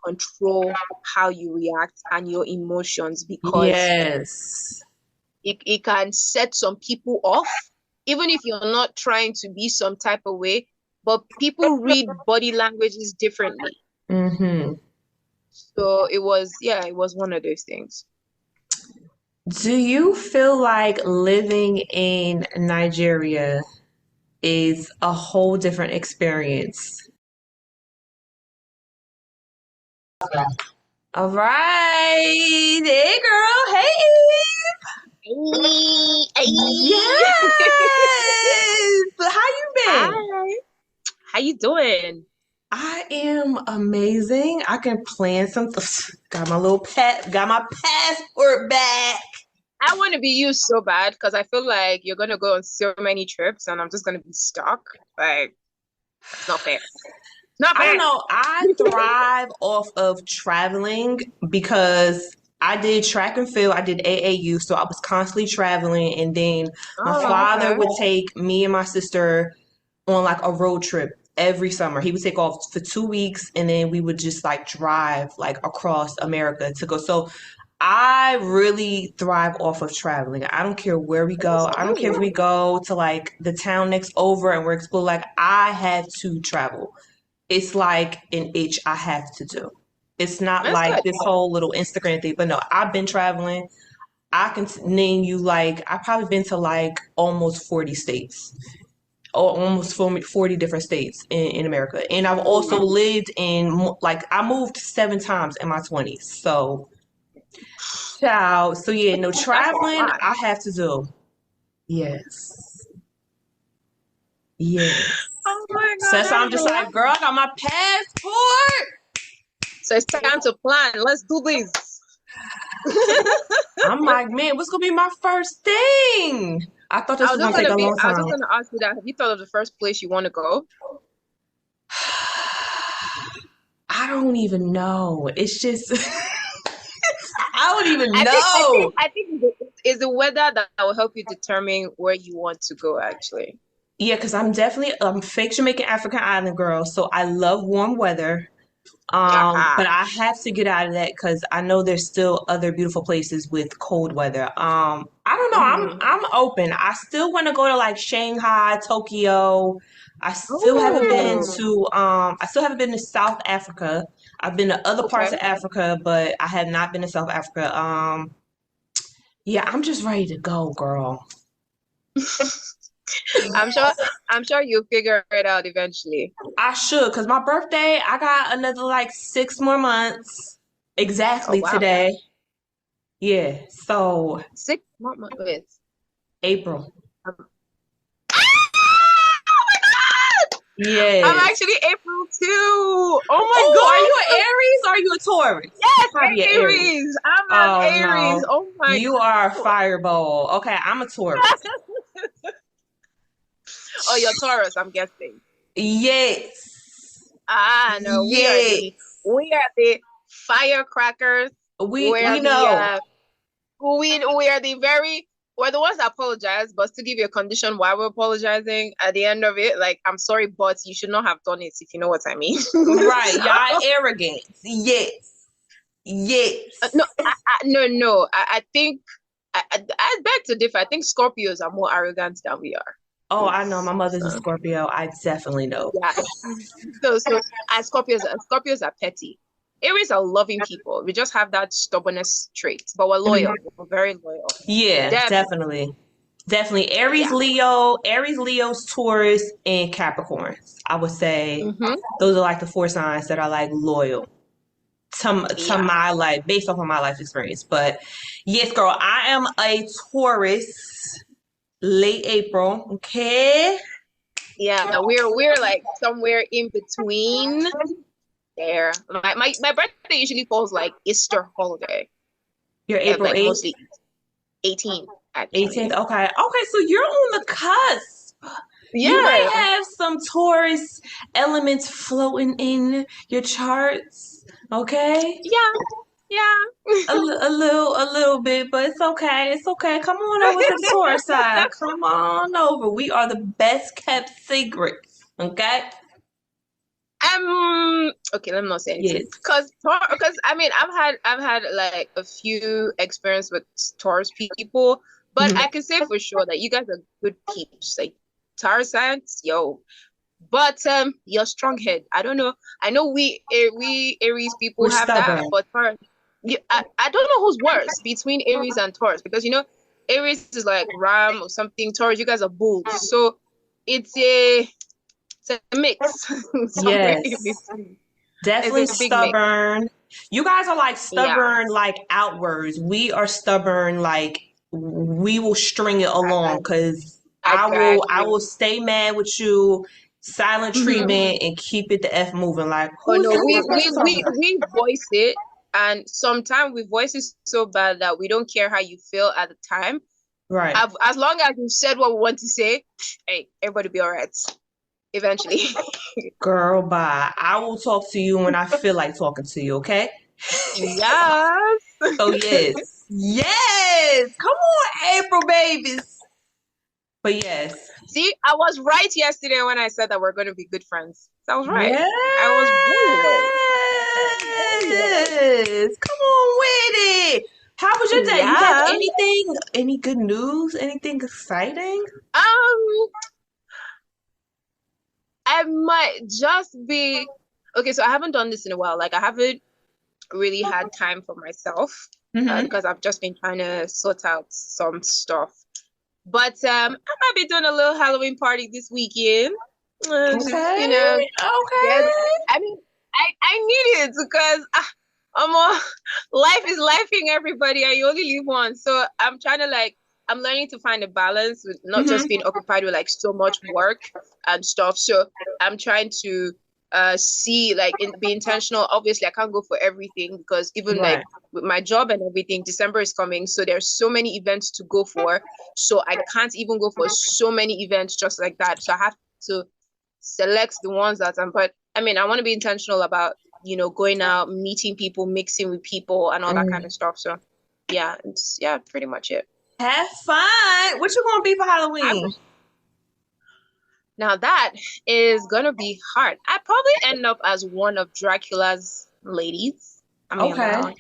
control how you react and your emotions, because Yes. it can set some people off, even if you're not trying to be some type of way, but people read body languages differently. Mm-hmm. So it was one of those things. Do you feel like living in Nigeria is a whole different experience? All right. Hey, girl. Hey. Hey, Yes. hey. How you been? Hi. How you doing? I am amazing. I can plan something. Got my little got my passport back. I want to be you so bad because I feel like you're gonna go on so many trips and I'm just gonna be stuck. Like, it's not fair. It's not I don't fair. know. I thrive off of traveling because I did track and field. I did AAU, so I was constantly traveling. And then my Oh, father okay. would take me and my sister on like a road trip every summer. He would take off for 2 weeks, and then we would just like drive like across America to go. So I really thrive off of traveling. I don't care where we That's go. I don't care if cute. we go to like the town next over and we're exploring. Like I have to travel. It's like an itch I have to do. It's not That's like good. this whole little Instagram thing, but no, I've been traveling. I can name you like I've probably been to like almost 40 states or almost 40 different states in America. And I've also Ooh, lived in like I moved 7 times in my 20s. So, child. So yeah, no that's a traveling lot. I have to do. Yes. Yes. Oh my So God, that's why that I'm is a just lot. like, girl, I got my passport. So it's time to plan. Let's do this. I'm like, man, what's gonna be my first thing? I thought this was gonna take a long I was just time. gonna ask you that. Have you thought of the first place you want to go? I don't even know. It's just I don't even I think I think know. I think it's the weather that will help you determine where you want to go actually. Yeah, because I'm definitely fake Jamaican African island girl, so I love warm weather. Aha. But I have to get out of that because I know there's still other beautiful places with cold weather. I don't know. Hmm. I'm open. I still want to go to like Shanghai, Tokyo. Oh, I still haven't been to South Africa. I've been to other parts okay. of Africa, but I have not been to South Africa. Yeah, I'm just ready to go, girl. I'm sure I'm sure you'll figure it out eventually. I should, because my birthday, I got another like 6 more months Oh exactly wow. today. Yeah, so 6 months. Wait. April. Um, I'm Yes. actually April too. Oh my Oh, are you an God. Aries or are you a Taurus? You're Yes, probably an Aries. Aries. I'm an Oh Aries. no. Oh my You are a God. fireball. Okay, I'm a Taurus. Oh, you're Taurus, I'm guessing. Yes. Ah, no, Yes. we are the firecrackers. We We're the know. we are the very we're the ones that apologize, but to give you a condition why we're apologizing at the end of it, like I'm sorry, but you should not have done it if you know what I mean. Right. So, Y'all arrogant. Yes. no, Yes. no. I think I beg to differ. I think Scorpios are more arrogant than we are. Oh, I know. My mother's a So Scorpio. I definitely know. yeah. So as Scorpios are petty. Aries are loving people. We just have that stubbornness trait, but we're loyal. We're very loyal. Yeah, Definitely. definitely. Definitely. Yeah. Aries, Leo's, Taurus, and Capricorns. I would say Mm-hmm. those are like the four signs that are like loyal to Yeah. my life, based off of my life experience. But yes, girl, I am a Taurus, late April. Okay. Yeah. We're like somewhere in between there. My birthday usually falls like Easter holiday. You're April Like 8th, mostly 18 18th. actually. Okay. Okay, so you're on the cusp. You might Yeah. have some Taurus elements floating in your charts. Okay. Yeah. Yeah. A little bit, but it's okay. It's okay. Come on over to the Taurus side. Come on over. We are the best kept secrets. Okay. Okay, let me not say anything. Yes. Because I mean I've had like a few experience with Taurus people, but Mhm. I can say for sure that you guys are good peeps. Like Taurus signs, yo. But your strong head. I don't know. I know we Aries We're people have that, stubborn. but Taurus, I don't know who's worse between Aries and Taurus because Aries is like Ram or something. Taurus, you guys are bulls. So it's a it's a mix somewhere in Yes. between. It's Definitely a big mix. stubborn. You guys are like Yeah, stubborn, like outwards. We are stubborn, like we will string it along exactly. because I will Exactly. stay mad with you, silent Hmm. treatment, and keep it the F moving. Like, Oh who's no, this person talking about? we voice it, and sometimes we voice it so bad that we don't care how you feel at the time. Right. As long as you said what we want to say, hey, everybody be all right eventually. Girl, bye. I will talk to you when I feel like talking to you, okay? Yes. So yes. Yes. Come on, April babies. But yes. See, I was right yesterday when I said that we're going to be good friends. I was right. Yes. I was very right. Very Come on with it. How was your right. day? You have Yeah. anything, any good news, anything exciting? Um, I might just be okay. So I haven't done this in a while. Like I haven't really had time for myself Mm-hmm. because I've just been trying to sort out some stuff. But I might be doing a little Halloween party this weekend. Just Okay. get. Okay. I mean, I need it because I'm a, life is lifing everybody, and you only live once. So I'm trying to like I'm learning to find a balance with not just Mm-hmm. being occupied with like so much work and stuff. So I'm trying to see like be intentional. Obviously, I can't go for everything because even like Right. with my job and everything, December is coming, so there's so many events to go for. So I can't even go for so many events just like that. So I have to select the ones that I'm. But I mean, I want to be intentional about going out, meeting people, mixing with people, and all that kind Mm. of stuff. So yeah, it's yeah, pretty much it. Have fun. What you gonna be for I, Halloween? now that is gonna be hard. I probably end up as one of Dracula's ladies. I mean, Okay.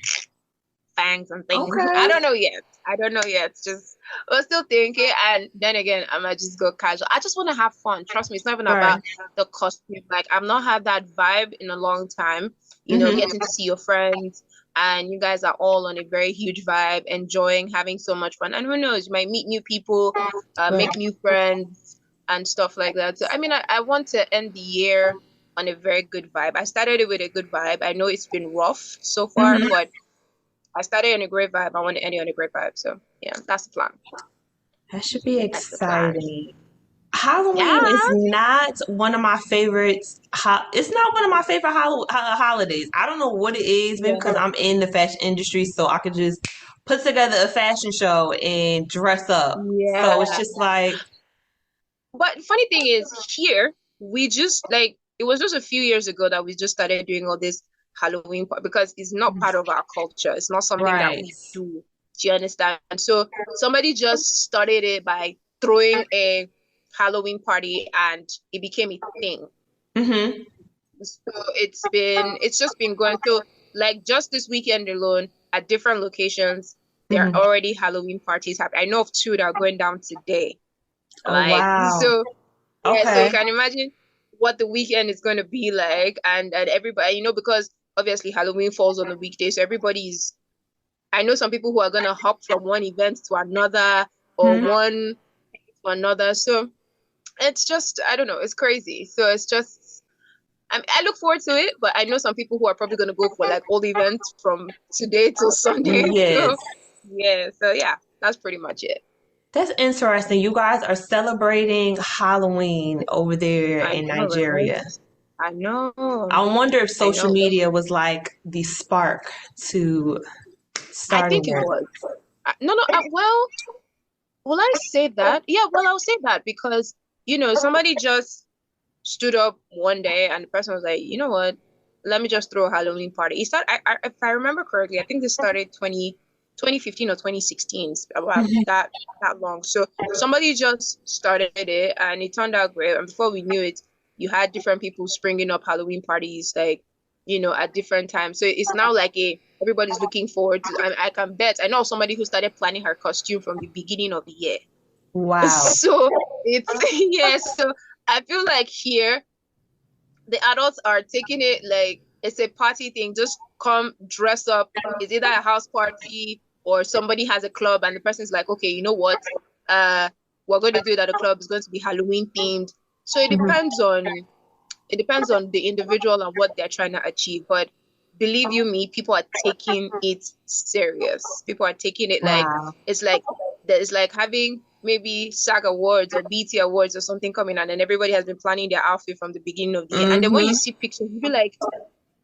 fangs and things. I Okay. don't know yet. I don't know yet. Just we're still thinking. And then again, I might just go casual. I just want to have fun. Trust me, it's not even Right. about the costume. Like I've not had that vibe in a long time. Mm-hmm. Getting to see your friends and you guys are all on a very huge vibe, enjoying, having so much fun. And who knows, you might meet new people, Right. make new friends and stuff like that. So I mean, I want to end the year on a very good vibe. I started it with a good vibe. I know it's been rough so far, Mm-hmm. but I started on a great vibe. I want to end it on a great vibe. So yeah, that's the plan. That should be That's the plan. exciting. Halloween is Yeah. not one of my favorites. It's not one of my favorite holidays. I don't know what it is. Maybe Yeah. because I'm in the fashion industry, so I could just put together a fashion show and dress up. So it's Yeah. just like, But funny thing is, here we just like it was just a few years ago that we just started doing all this Halloween because it's not part of our culture. It's not something that right. we do. Do you understand? So somebody just started it by throwing a Halloween party and it became a thing. Mm-hmm. So it's just been going. So like just this weekend alone at different locations, there are Mm-hmm. already Halloween parties happening. I know of two that are going down today. Oh Like wow. so yeah, so you Okay. can imagine what the weekend is going to be like and everybody, because obviously Halloween falls on the weekday, so everybody's I know some people who are going to hop from one event to another or Hmm. one to another. So it's just I don't know, it's crazy. So it's just I look forward to it, but I know some people who are probably going to go for like all the events from today till Sunday. Yes. So yeah, so yeah, that's pretty much it. That's interesting. You guys are celebrating Halloween over there I in know, right? Nigeria. I I know. wonder if I social know. media was like the spark to I starting think it it. was. No, no. Well, will I say that? Yeah, well, I'll say that because, somebody just stood up one day and the person was like, you know what? Let me just throw a Halloween party. It started, if I remember correctly, I think this started 2015 or 2016, it's about Mhm. that long. So somebody just started it and it turned out great. And before we knew it, you had different people springing up Halloween parties, like, at different times. So it's now like everybody's looking forward to, I can bet. I know somebody who started planning her costume from the beginning of the year. Wow. So it's, yeah, so I feel like here, the adults are taking it like it's a party thing. Just come dress up. It's either a house party or somebody has a club and the person's like, okay, you know what? Uh, we're going to do it at the club. It's going to be Halloween themed. So it depends on the individual and what they're trying to achieve. But believe you me, people are taking it serious. People are taking it like Wow. it's like having maybe SAG Awards or BT Awards or something coming, and then everybody has been planning their outfit from the beginning of the year. And then when you Mm-hmm. see pictures, you'll be like,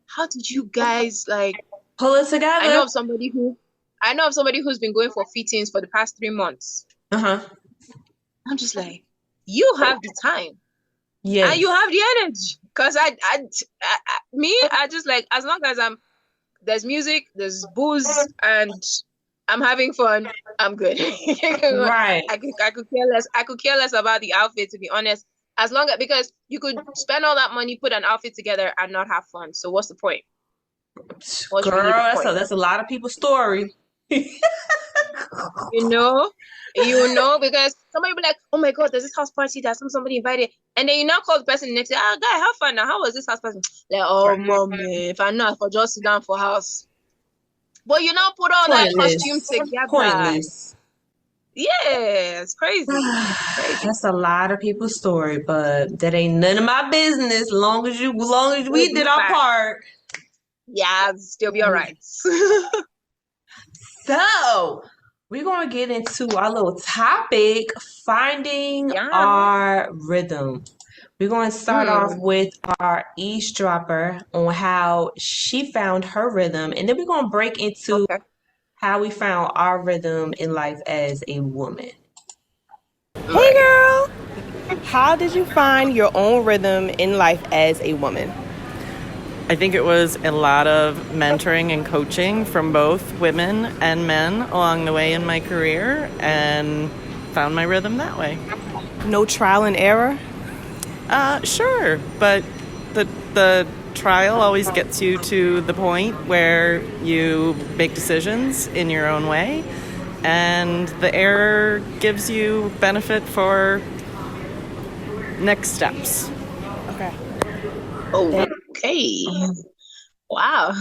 how did you guys like? Pull it I know together. of somebody who I know of somebody who's been going for fittings for the past 3 months. Uh-huh. I'm just like, you have the time and you Yes. have the energy. Because I just like, as long as there's music, there's booze, and I'm having fun, I'm good. Right. I could care less. I could care less about the outfit, to be honest. As long as because you could spend all that money, put an outfit together, and not have fun. So what's the point? What's Girl, really the that's a, point? that's a lot of people's story. You know, because somebody be like, "Oh my God, there's this house party that somebody invited," and then you now call the person next day, "Ah, guy, have fun now. How was this house party?" Like, "Oh, mommy, if I know, I could just sit down for house." But you now put all that costume Pointless. together. Pointless. Yeah, it's crazy. It's crazy. That's a lot of people's story, but that ain't none of my business. Long as We'll we be did our fine. part. Yeah, still be all right. So, we're going to get into our little topic, finding Yeah. our rhythm. We're going to start off Hmm. with our eavesdropper on how she found her rhythm, and then we're going to break into Okay. how we found our rhythm in life as a woman. Hey Right. girl! How did you find your own rhythm in life as a woman? I think it was a lot of mentoring and coaching from both women and men along the way in my career, and found my rhythm that way. No trial and error? Sure, but the trial always gets you to the point where you make decisions in your own way, and the error gives you benefit for next steps. Okay. Okay. Wow.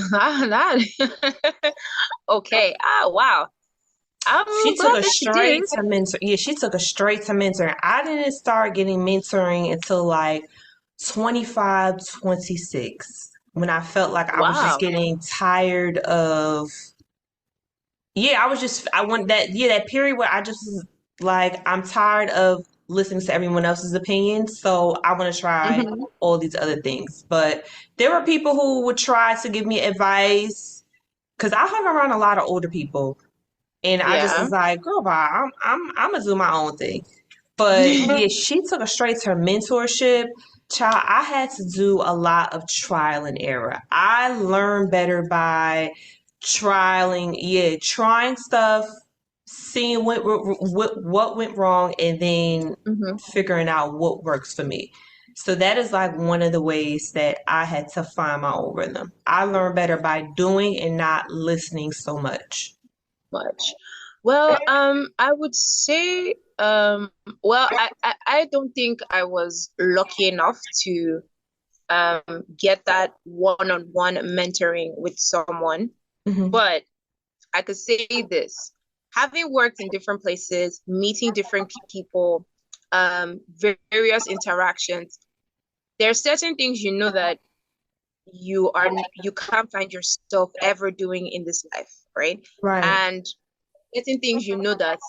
Okay. Ah, wow. She I'm took glad a that you did. straight to mentor. Yeah, she took a straight to mentoring. I didn't start getting mentoring until like 25, 26, when I felt like I was just Wow. getting tired of, yeah, I want that, yeah, that period where I just was like, I'm tired of listening to everyone else's opinion. So I want to try Hmm. all these other things. But there were people who would try to give me advice because I hung around a lot of older people. And I just Yeah. was like, girl, bye. I'm gonna do my own thing. But yeah, she took us straight to her mentorship. Child, I had to do a lot of trial and error. I learned better by trying stuff, seeing what went wrong, and then Hmm. figuring out what works for me. So that is like one of the ways that I had to find my own rhythm. I learned better by doing and not listening so much. Much. Well, I would say, well, I don't think I was lucky enough to um get that one-on-one mentoring with someone, Hmm. but I could say this, having worked in different places, meeting different people, various interactions, there are certain things that you can't find yourself ever doing in this life, right? Right. And certain things that,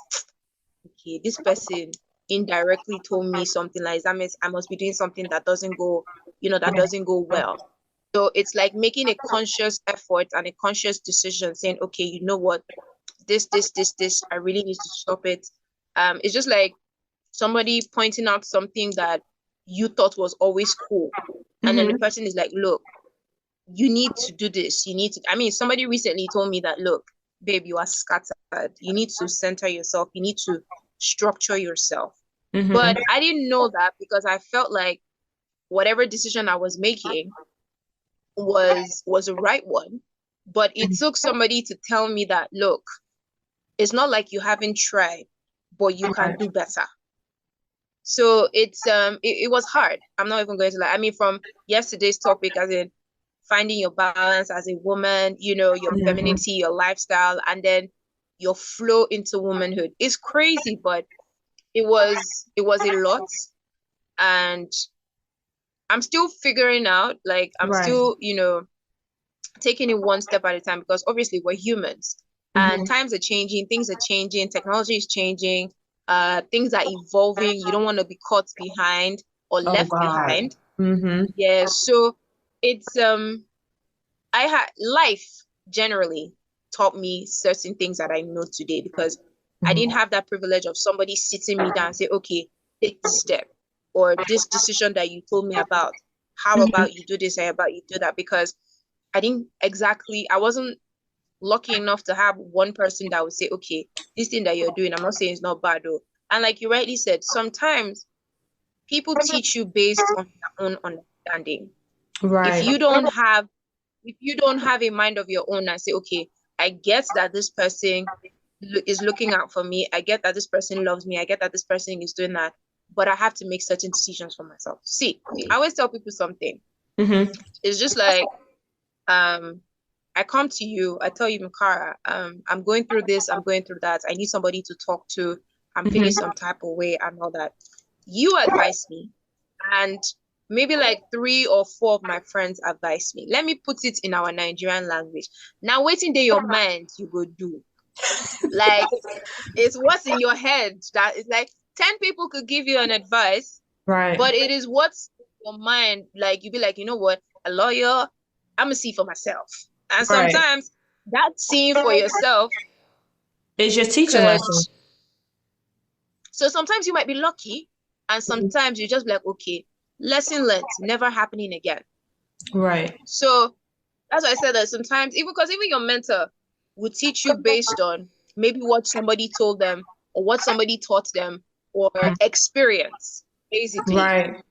okay, this person indirectly told me something like that means I must be doing something that doesn't go well. So it's like making a conscious effort and a conscious decision saying, okay, you know what, this, I really need to stop it. It's just like somebody pointing out something that you thought was always cool. And then the Hmm. person is like, look, you need to do this. You need to, I mean, somebody recently told me that, look, babe, you are scattered. You need to center yourself. You need to structure yourself. Hmm. But I didn't know that because I felt like whatever decision I was making was the right one. But it took somebody to tell me that, look, it's not like you haven't tried, but you can Right. do better. So it was hard. I'm not even going to lie. I mean, from yesterday's topic, as in finding your balance as a woman, your Mhm. femininity, your lifestyle, and then your flow into womanhood. It's crazy, but it was a lot. And I'm still figuring out, like I'm Right. still, taking it one step at a time, because obviously we're humans and Mhm. times are changing, things are changing, technology is changing, things are evolving. You don't want to be caught behind or Oh left God. behind. Mhm. Yeah, so it's I had life generally taught me certain things that I know today, because I Mhm. didn't have that privilege of somebody sitting me down and say, okay, take this step, or this decision that you told me about. How Mhm. about you do this? How about you do that? Because I wasn't lucky enough to have one person that would say, okay, this thing that you're doing, I'm not saying it's not bad though. And like you rightly said, sometimes people teach you based on their own understanding. If Right. you don't have if you don't have a mind of your own and say, okay, I get that this person is looking out for me. I get that this person loves me. I get that this person is doing that, but I have to make certain decisions for myself. See, I always tell people something. Mhm. It's just like, um, I come to you, I tell you, Mikara, I'm going through this, I'm going through that. I need somebody to talk to. I'm feeling Mhm. some type of way and all that. You advise me, and maybe like three or four of my friends advise me. Let me put it in our Nigerian language. Now, waiting in your mind, you go do. Like, it's what's in your head that is like 10 people could give you an advice, Right. but it is what's in your mind. Like, you be like, you know what, a lawyer, I'm gonna see for myself. And Right. sometimes that seeing for yourself It's your teaching could, lesson. so sometimes you might be lucky, and sometimes you just be like, okay, lesson learned, never happening again. Right. So that's why I said that sometimes, even because even your mentor would teach you based on maybe what somebody told them, or what somebody taught them, or experience, basically. Right.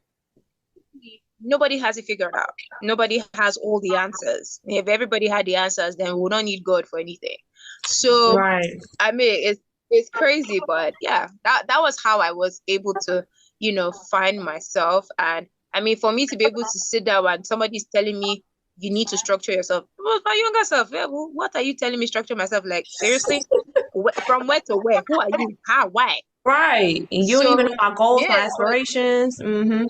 Nobody has it figured out. Nobody has all the answers. If everybody had the answers, then we would not need God for anything. So, Right. I mean, it's crazy, but yeah, that was how I was able to, find myself. And I mean, for me to be able to sit down and somebody's telling me you need to structure yourself. Well, my younger self, yeah, well, what are you telling me structure myself? Like, seriously? From where to where? Who are you? How? Why? Right. And you don't So even know my goals, my yeah, aspirations. Mm-hmm.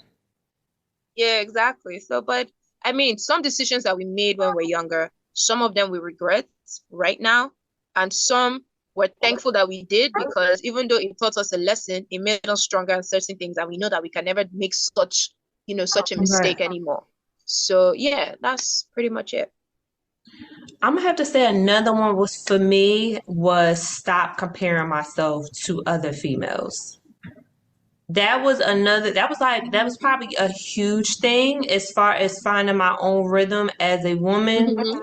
yeah, exactly. So, but I mean, some decisions that we made when we're younger, some of them we regret right now, and some we're thankful that we did, because even though it taught us a lesson, it made us stronger in certain things, and we know that we can never make such a Right. mistake anymore. So, yeah, that's pretty much it. I'm gonna have to say another one was for me was stop comparing myself to other females. That was probably a huge thing as far as finding my own rhythm as a woman. Hmm.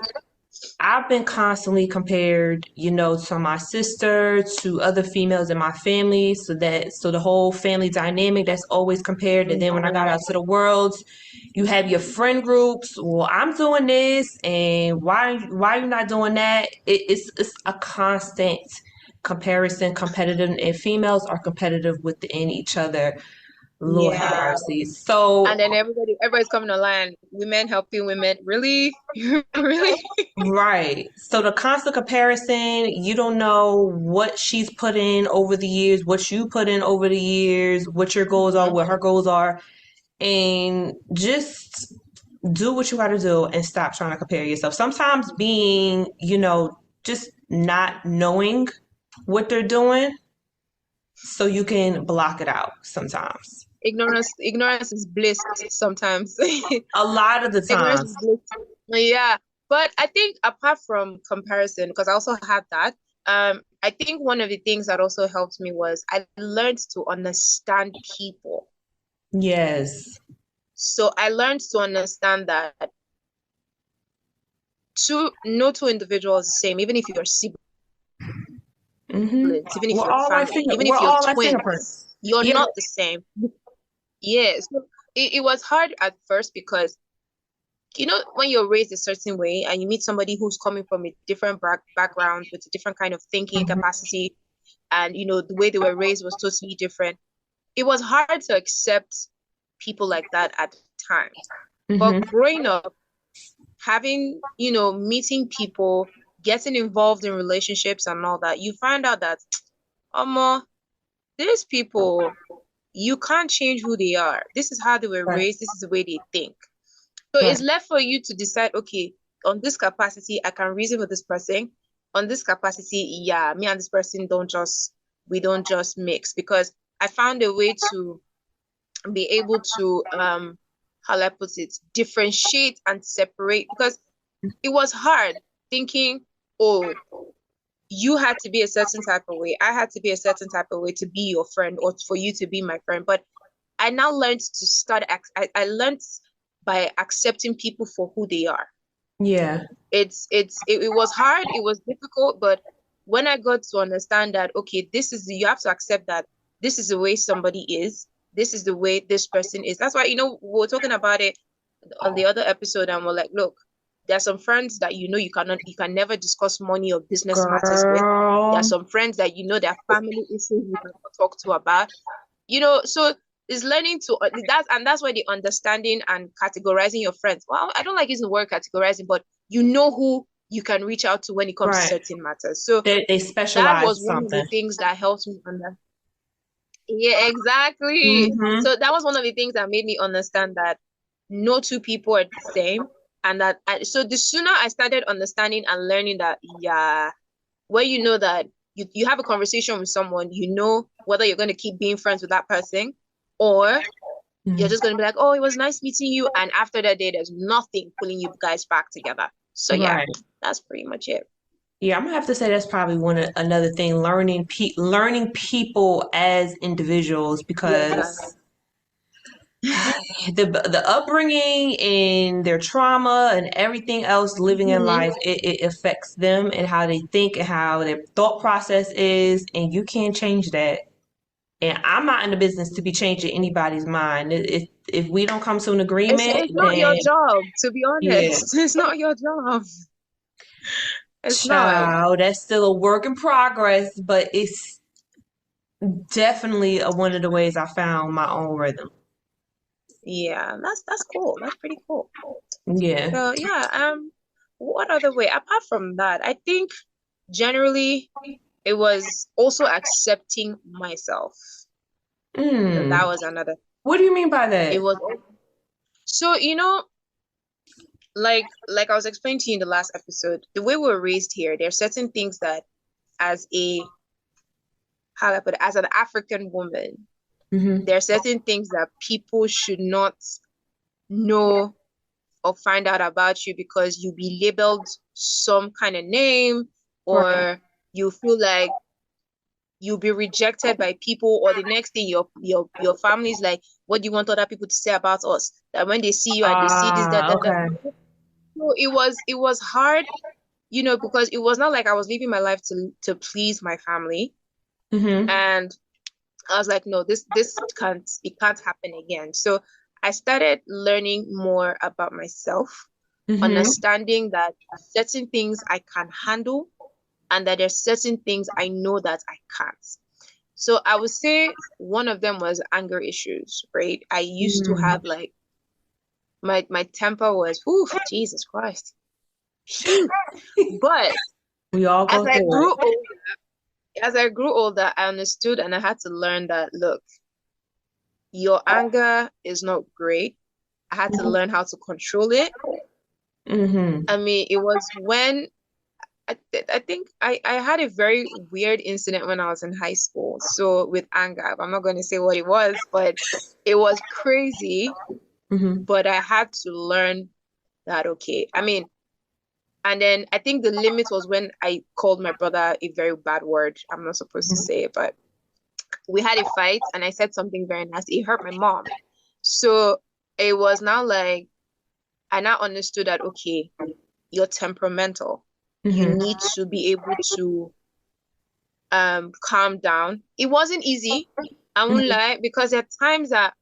I've been constantly compared, to my sister, to other females in my family, so the whole family dynamic that's always compared. And then when I got out to the world, you have your friend groups. Well, I'm doing this, and why you not doing that? It's a constant comparison, competitive, and females are competitive within each other. Lord have Yeah. mercy. So And then everybody's coming online. Women helping women. Really? Really? right. So the constant comparison, you don't know what she's put in over the years, what you put in over the years, what your goals are, Hmm. what her goals are, and just do what you got to do and stop trying to compare yourself. Sometimes being, just not knowing what they're doing so you can block it out sometimes. Ignorance is bliss sometimes. A lot of the Ignorance times. is bliss. Yeah. But I think apart from comparison, because I also had that, I think one of the things that also helped me was I learned to understand people. Yes. So I learned to understand that no two individuals are the same, even if you're siblings, Mm-hmm. even if you're family, even We're if you're all like twins, fingerprints. you're Yeah. not the same. Yes. it was hard at first because when you're raised a certain way and you meet somebody who's coming from a different background with a different kind of thinking Mhm. capacity, and the way they were raised was totally different. It was hard to accept people like that at times. But Mhm. growing up, having, meeting people, getting involved in relationships and all that, you find out that, these people, you can't change who they are. This is how they were Right. raised. This is the way they think. So Right. it's left for you to decide, okay, on this capacity, I can reason with this person. On this capacity, yeah, me and this person we don't just mix, because I found a way to be able to, how do I put it, differentiate and separate, because it was hard thinking, oh, you had to be a certain type of way. I had to be a certain type of way to be your friend or for you to be my friend. But I now learned to I learned by accepting people for who they are. Yeah. It was hard, it was difficult, but when I got to understand that, okay, you have to accept that this is the way somebody is, this is the way this person is. That's why, we were talking about it on the other episode, and we're like, look, there are some friends that you can never discuss money or business matters with. There are Girl. some friends that there are family issues you cannot talk to about. So it's learning to that's why the understanding and categorizing your friends. Well, I don't like using the word categorizing, but you know who you can reach out to when it comes to Right. certain matters. So They that specialize was in one of the something. things that helped me understand. Yeah, exactly. Mm-hmm. So that was one of the things that made me understand that no two people are the same. And so the sooner I started understanding and learning that, yeah, when you know that you have a conversation with someone, you know whether you're going to keep being friends with that person, or you're just going to be like, oh, it was nice meeting you. And after that day, there's nothing pulling you guys back together. So yeah, Right. that's pretty much it. Yeah, I'm gonna have to say that's probably another thing, learning people as individuals, Yeah. because the upbringing and their trauma and everything else living in Mhm. life, it affects them and how they think and how their thought process is, and you can't change that. And I'm not in the business to be changing anybody's mind. If we don't come to an agreement, It's not your then job, to be yeah. honest. It's not your job. It's not. Child, that's still a work in progress, but it's definitely one of the ways I found my own rhythm. Yeah, that's cool. That's pretty cool. Yeah. So yeah, what other way? Apart from that, I think generally it was also accepting myself. That Mm. was another. What do you mean by It that? was so, like I was explaining to you in the last episode, the way we were raised here, there are certain things that as a how do I put it, as an African woman, Hmm. there are certain things that people should not know or find out about you, because you be labeled some kind of name, Right. or you feel like you'll be rejected by people, or the next thing your family's like, what do you want other people to say about us? That when they see you and they see this, that, that, that. Okay. So it was hard, because it was not like I was living my life to please my family. Hmm. And I was like, no, this can't happen again. So I started learning more about myself, Hmm. understanding that certain things I can handle, and that there's certain things I know that I can't. So I would say one of them was anger issues, right? I used to Hmm. have like my temper was, oof, Jesus Christ. Phew. But We all as go I through grew older, I understood, and I had to learn that, look, your anger is not great. I had to it. learn how to control it. Hmm. I mean, it was when I think I had a very weird incident when I was in high school. So with anger, I'm not going to say what it was, but it was crazy. Hmm. But I had to learn that, okay. I mean, and then I think the limit was when I called my brother a very bad word. I'm not supposed to say it, but we had a fight and I said something very nasty. It hurt my mom. So it was now like, I now understood that, okay, you're temperamental. You Hmm. need to be able to calm down. It wasn't easy, I won't Hmm. lie, because there are times that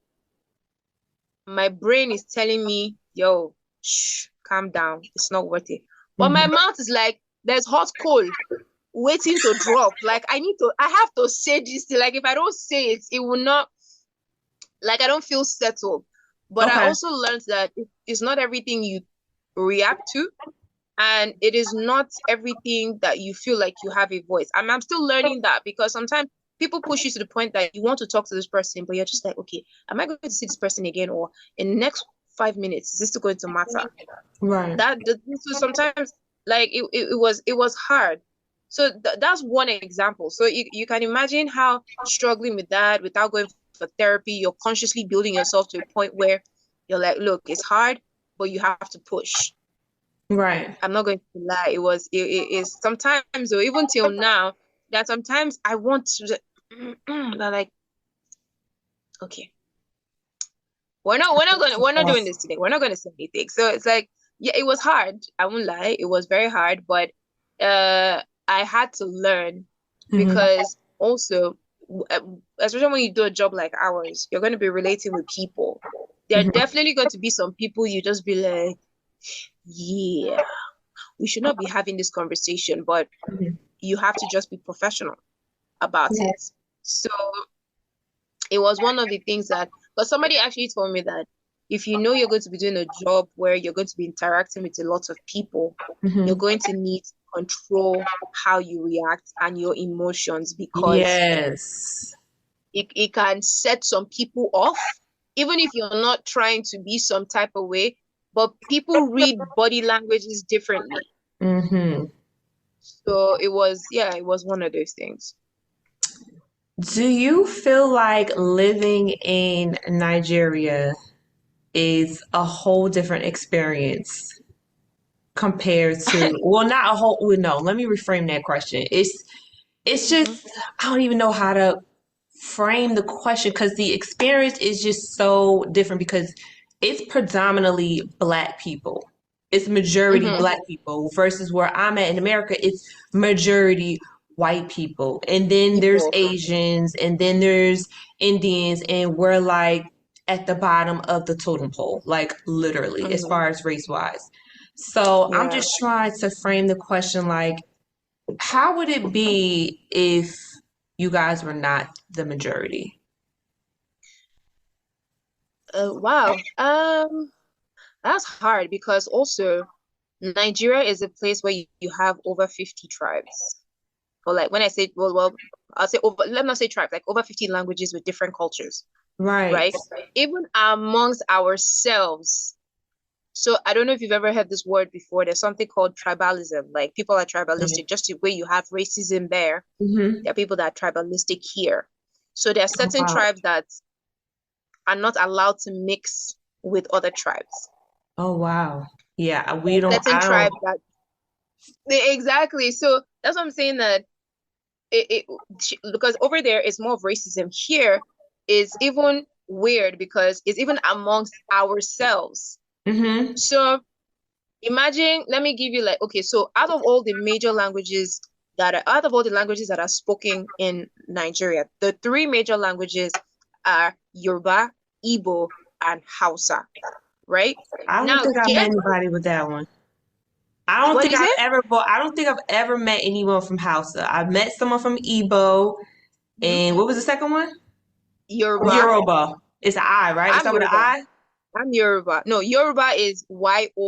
my brain is telling me, yo, shh, calm down. It's not worth it. But my Mhm. mouth is like, there's hot coal waiting to drop. Like I have to say this thing. Like if I don't say it, it will not, like I don't feel settled. But I Okay. also learned that it's not everything you react to, and it is not everything that you feel like you have a voice. I'm still learning that, because sometimes people push you to the point that you want to talk to this person, but you're just like, okay, am I going to see this person again, or in the next 5 minutes is this still going to matter? Right. So sometimes, like it was hard. So that's one example. So you can imagine how struggling with that without going for therapy, you're consciously building yourself to a point where you're like, look, it's hard, but you have to push. Right. I'm not going to lie. It is sometimes, or even till now, that sometimes I want to like, okay, we're not doing this today. We're not gonna say anything. So it's like, yeah, it was hard. I won't lie, it was very hard, but I had to learn, Mm-hmm. because also, especially when you do a job like ours, you're going to be relating with people. There are Mm-hmm. definitely going to be some people you just be like, yeah, we should not be having this conversation, but you have to just be professional about it. So it was one of the things that, but somebody actually told me that if you know you're going to be doing a job where you're going to be interacting with a lot of people, you're Mm-hmm. going to need to control how you react and your emotions, because Yes. it can set some people off, even if you're not trying to be some type of way, but people read body languages differently. Mm-hmm. So it was, yeah, it was one of those things. Do you feel like living in Nigeria is a whole different experience compared to, well, not a whole, well, no, let me reframe that question. It's Mhm, just, I don't even know how to frame the question because the experience is just so different because it's predominantly Black people. It's majority mhm, Black people versus where I'm at in America, it's majority white people. And then there's people. Asians and then there's Indians, and we're like at the bottom of the totem pole, like literally, as Mhm, far as race wise. So I'm yeah. just trying to frame the question like, how would it be if you guys were not the majority? Wow. That's hard, because also Nigeria is a place where you have over 50 tribes. Or like when I say, I'll say over, let me not say tribes, like over 50 languages with different cultures, Right. right? Even amongst ourselves. So I don't know if you've ever heard this word before. There's something called tribalism. Like people are tribalistic, just the way you have racism there. Mm-hmm. There are people that are tribalistic here. So there are Oh, certain wow. tribes that are not allowed to mix with other tribes. Oh, wow. Yeah, There we are don't, certain I don't, tribes that exactly. So that's what I'm saying, that it because over there is more of racism. Here is even weird because it's even amongst ourselves. mm-hmm. So imagine, let me give you like, okay, so out of all the languages that are spoken in Nigeria, the three major languages are Yoruba, Igbo, and Hausa, right? I don't Now think I met get, anybody with that one. what is it? I don't think I've ever met anyone from Hausa. I've met someone from Igbo, Mhm. and what was the second one? Yoruba. Yoruba. It's an I, right? It's I'm not with an Yoruba. I? I'm Yoruba. No, Yoruba is Yoruba.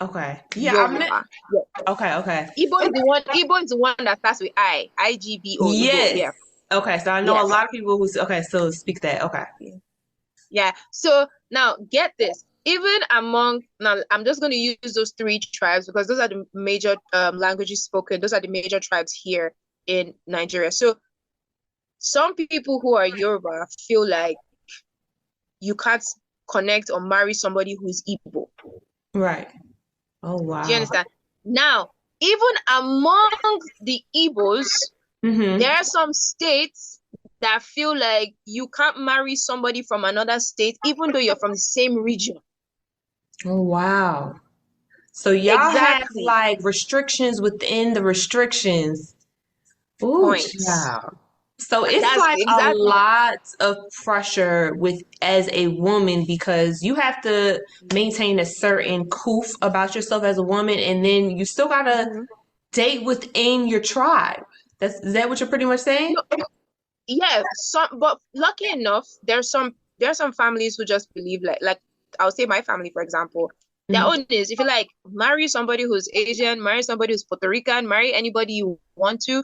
Okay. Yeah, I met, Yoruba. Yeah. okay, okay. Igbo is the one. Igbo is the one that starts with I. IGBO. Igbo. Yes. Yeah. Okay, so I know a Yes. lot of people who, okay, so speak that. Okay. Yeah. So now get this. Even among, now I'm just going to use those three tribes because those are the major languages spoken. Those are the major tribes here in Nigeria. So some people who are Yoruba feel like you can't connect or marry somebody who's Igbo. Right. Oh, Do you wow. understand? Now, even among the Igbos, Mm-hmm. there are some states that feel like you can't marry somebody from another state, even though you're from the same region. Oh, wow. So y'all have Exactly. like restrictions within the restrictions. Ooh, Point. child. So it's That's like a exactly. lot of pressure with as a woman because you have to maintain a certain coof about yourself as a woman, and then you still gotta Mhm. date within your tribe. Is that what you're pretty much saying? No, yeah, some, but lucky enough, there are some families who just believe like I'll say my family, for example, their Mhm. own is if you like marry somebody who's Asian, marry somebody who's Puerto Rican, marry anybody you want to,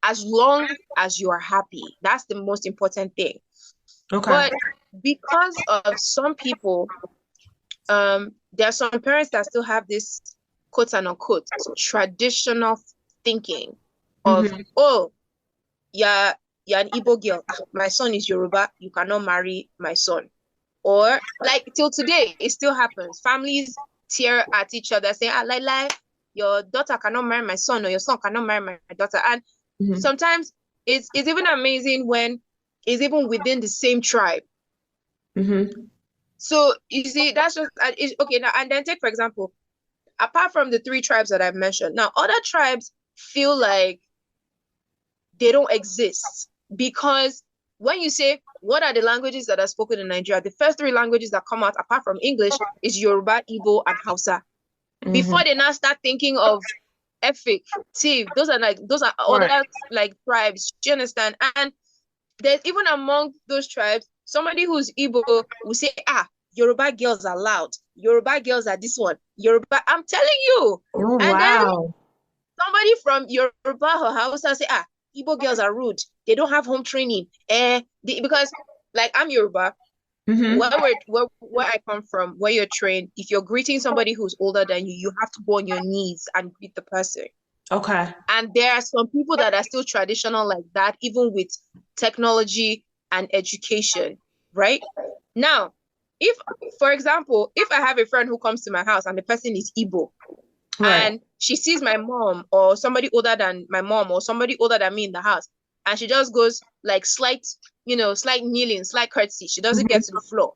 as long as you are happy. That's the most important thing. Okay. But because of some people, there are some parents that still have this quote and unquote traditional thinking of, Hmm. oh, you're you're an Igbo girl. Ah, my son is Yoruba. You cannot marry my son. Or like till today, it still happens. Families tear at each other, saying, "Ah, like, your daughter cannot marry my son, or your son cannot marry my daughter." And Hmm. sometimes it's even amazing when it's even within the same tribe. Hmm. So you see, that's just okay. Now and then take for example, apart from the three tribes that I've mentioned, now other tribes feel like they don't exist because when you say what are the languages that are spoken in Nigeria, the first three languages that come out apart from English is Yoruba, Igbo, and Hausa. Hmm. Before they now start thinking of Efik, Tiv, those are Right. other like tribes. Do you understand? And there's even among those tribes, somebody who's Igbo will say, ah, Yoruba girls are loud. Yoruba girls are this one. Yoruba, I'm telling you. Oh, And then wow. somebody from Yoruba or Hausa say, ah, Igbo girls are rude. They don't have home training. Because like I'm Yoruba, Hmm. where I come from, where you're trained, if you're greeting somebody who's older than you, you have to go on your knees and greet the person. Okay. And there are some people that are still traditional like that, even with technology and education, right? Now, if, for example, if I have a friend who comes to my house and the person is Igbo, Right. and she sees my mom or somebody older than my mom or somebody older than me in the house, and she just goes like slight kneeling, slight courtesy. She doesn't get to Hmm. the floor.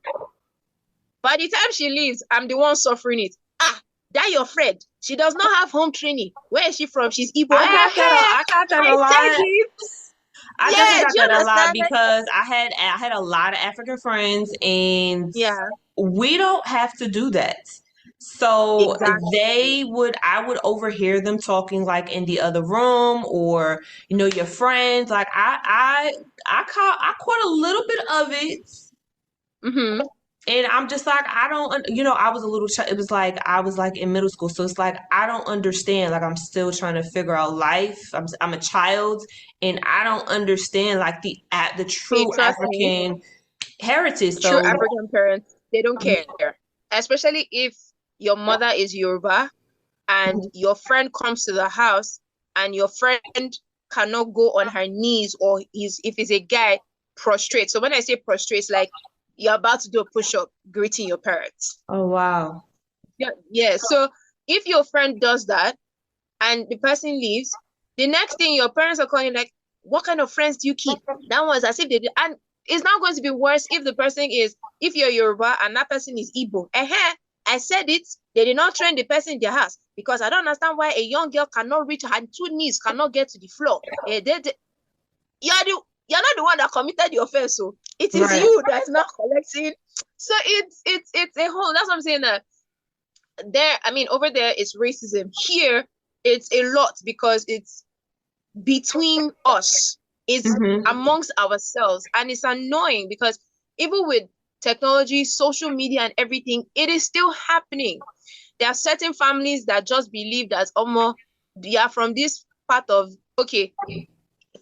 By the time she leaves, I'm the one suffering it. Ah, that your friend. She does not have home training. Where is she from? She's Igbo. I got that a I said lot. it. I definitely Yeah, do got you that a lot understand? because I had a lot of African friends and Yeah, we don't have to do that. So exactly. I would overhear them talking like in the other room or, your friends. Like I caught a little bit of it. Mm-hmm. And I'm just like, I don't, I was a little, it was like, I was like in middle school. So it's like, I don't understand. Like, I'm still trying to figure out life. I'm a child and I don't understand like the Hey, true trust me, African heritage. true So, African parents, they don't care. Especially if your mother is Yoruba and mhm. your friend comes to the house and your friend cannot go on her knees or if he's a guy, prostrate. So when I say prostrate, it's like you're about to do a push-up greeting your parents. Oh, wow. Yeah, yeah. So if your friend does that and the person leaves, the next thing your parents are calling like, what kind of friends do you keep? That was as if they did. And it's not going to be worse if the person is, if you're Yoruba and that person is Igbo. I said it. They did not train the person in their house because I don't understand why a young girl cannot reach her two knees, cannot get to the floor. You're you're not the one that committed the offense, so it is Right. you that is not collecting. So it's a whole. That's what I'm saying. That there, I mean, over there it's racism. Here, it's a lot because it's between us, it's Hmm. amongst ourselves, and it's annoying because even with technology, social media, and everything, it is still happening. There are certain families that just believe that they are from this part of okay,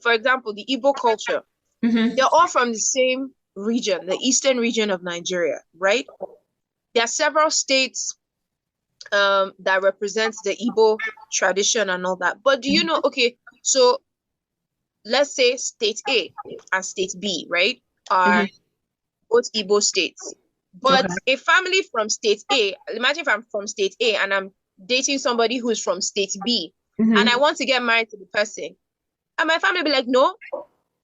for example, the Igbo culture. Hmm. They're all from the same region, the eastern region of Nigeria, right? There are several states that represents the Igbo tradition and all that. But do you know, okay, so let's say state A and state B, right, are Hmm. both Igbo states. Okay. But a family from state A, imagine if I'm from state A and I'm dating somebody who's from state B and I Hmm. want to get married to the person. And my family be like, no,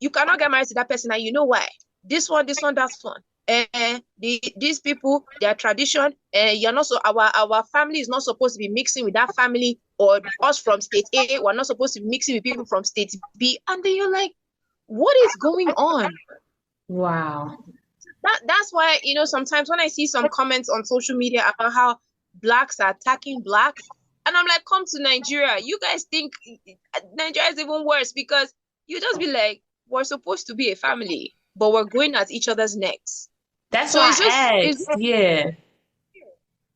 you cannot get married to that person. And you know why? This one, that's one. These people, their tradition, you're not so our family is not supposed to be mixing with that family or us from state A. We're not supposed to be mixing with people from state B. And then you're like, What is going on? Wow. That's why, sometimes when I see some comments on social media about how blacks are attacking blacks, and I'm like, come to Nigeria. You guys think Nigeria is even worse because you just be like, we're supposed to be a family, but we're going at each other's necks. That's So why it's just I asked. Yeah.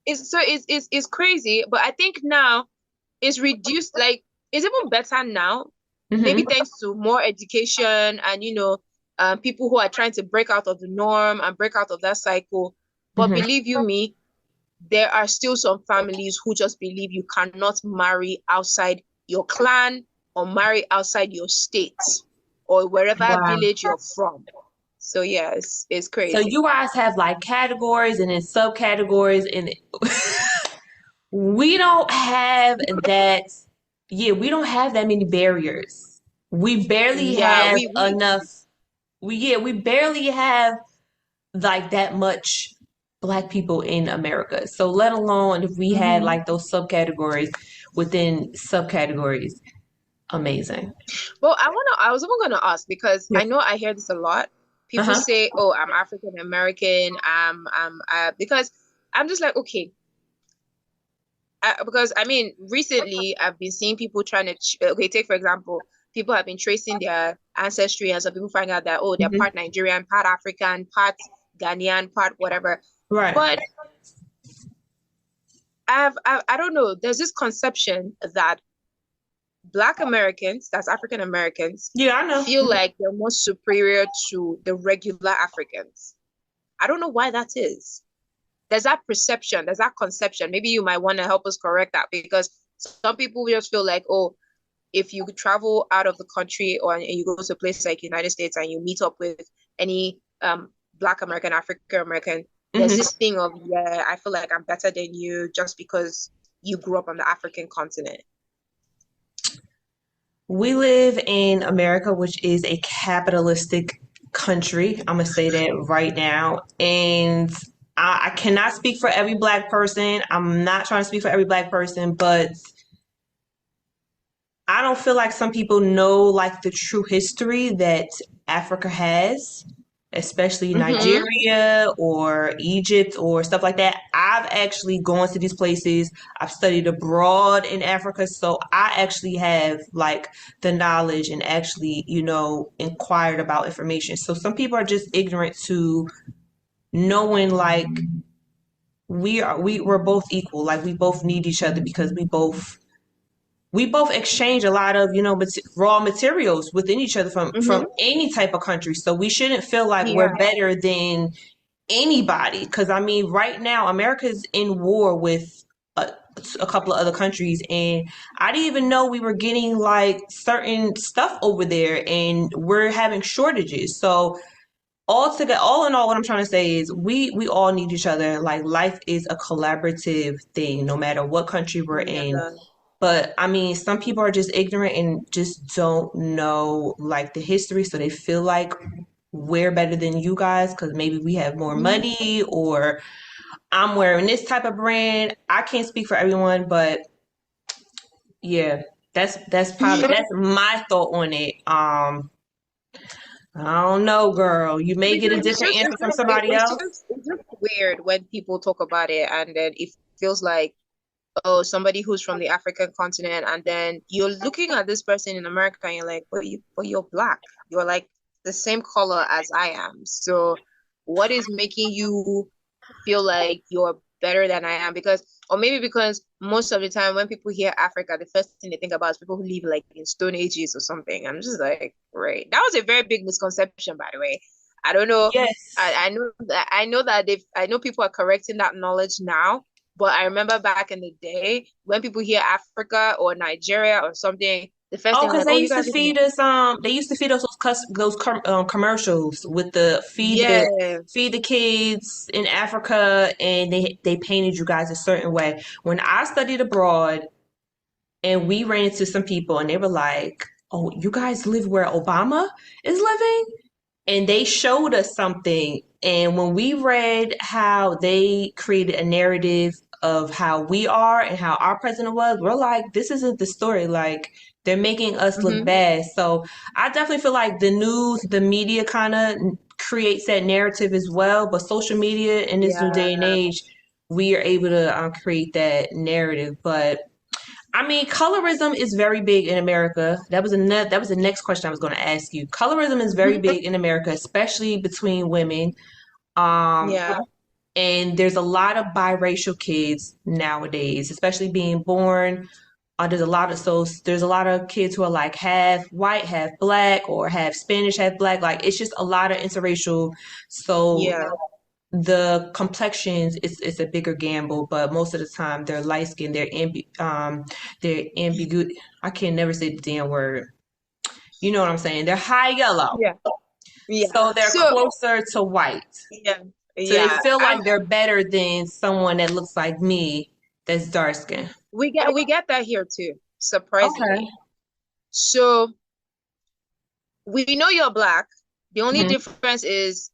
it's crazy. But I think now it's reduced, like it's even better now, maybe Hmm. thanks to more education and people who are trying to break out of the norm and break out of that cycle. But Hmm. believe you me, there are still some families who just believe you cannot marry outside your clan or marry outside your state or wherever Wow. village you're from. So yeah, it's So crazy. you guys have like categories and then subcategories, and we don't have that. Yeah, we don't have that many barriers. We barely Yeah, have we enough. We barely have like that much black people in America. So let alone if we had Mhm. like those subcategories within subcategories. Amazing. Well, I was even gonna ask because Yeah. I know I hear this a lot. People Uh-huh. say, "Oh, I'm African American." Because I'm just like, okay, because I mean, recently I've been seeing people trying to, okay, take for example, people have been tracing their ancestry, and some people find out that, oh, they're Hmm. part Nigerian, part African, part Ghanaian, part whatever. Right. But I don't know. There's this conception that Black Americans, that's African Americans, Yeah, I know. feel like they're more superior to the regular Africans. I don't know why that is. There's that perception, there's that conception. Maybe you might want to help us correct that because some people just feel like, oh, if you travel out of the country or and you go to a place like United States and you meet up with any Black American, African American, there's Hmm. this thing of, yeah, I feel like I'm better than you just because you grew up on the African continent. We live in America, which is a capitalistic country. I'm gonna say that right now. And I cannot speak for every black person. I'm not trying to speak for every black person, but I don't feel like some people know like the true history that Africa has, especially Mm-hmm. Nigeria or Egypt or stuff like that. I've actually gone to these places. I've studied abroad in Africa, so I actually have like the knowledge and actually, inquired about information. So some people are just ignorant to knowing like we're both equal. Like we both need each other because we both exchange a lot of raw materials within each other from Mm-hmm. any type of country, so we shouldn't feel like we're Yeah. better than anybody, because I mean right now America's in war with a, a couple of other countries, and I didn't even know we were getting like certain stuff over there and we're having shortages. So all in all, what I'm trying to say is we all need each other. Like life is a collaborative thing no matter what country we're in. Yeah. But I mean, some people are just ignorant and just don't know like the history, so they feel like we're better than you guys because maybe we have more Mhm. money or I'm wearing this type of brand. I can't speak for everyone, but yeah, that's probably that's my thought on it. I don't know, girl. You may get a different answer from somebody else. It's just weird when people talk about it and then it feels like, oh, somebody who's from the African continent, and then you're looking at this person in America and you're like, but you're black. You're like the same color as I am. So what is making you feel like you're better than I am? Because, or maybe because most of the time when people hear Africa, the first thing they think about is people who live like in Stone Ages or something. I'm just like, right. That was a very big misconception, by the way. I don't know. Yes. I know people are correcting that knowledge now, but I remember back in the day when people hear Africa or Nigeria or something, the first Oh, thing is because like, they oh, you used to guys live in feed us. They used to feed us commercials with the yeah. feed the kids in Africa, and they painted you guys a certain way. When I studied abroad, and we ran into some people, and they were like, "Oh, you guys live where Obama is living?" And they showed us something. And when we read how they created a narrative of how we are and how our president was, we're like, this isn't the story. Like, they're making us look Mm-hmm. bad. So I definitely feel like the news, the media kind of creates that narrative as well. But social media in this new day and Yeah. age, we are able to create that narrative. But I mean, colorism is very big in America. That was the next question I was going to ask you. Colorism is very big in America, especially between women. Um, Yeah. and there's a lot of biracial kids nowadays, especially being born. There's a lot of kids who are like half white, half black, or half Spanish, half black. Like it's just a lot of interracial. So Yeah. the complexions it's a bigger gamble, but most of the time they're light skinned. They're ambigu. I can never say the damn word. You know what I'm saying? They're high yellow, Yeah. Yeah. so they're So closer to white. yeah. So they Yeah. feel And like they're better than someone that looks like me that's dark skinned. we get that here too, Okay. surprisingly. So we know you're black. The only Mhm. difference is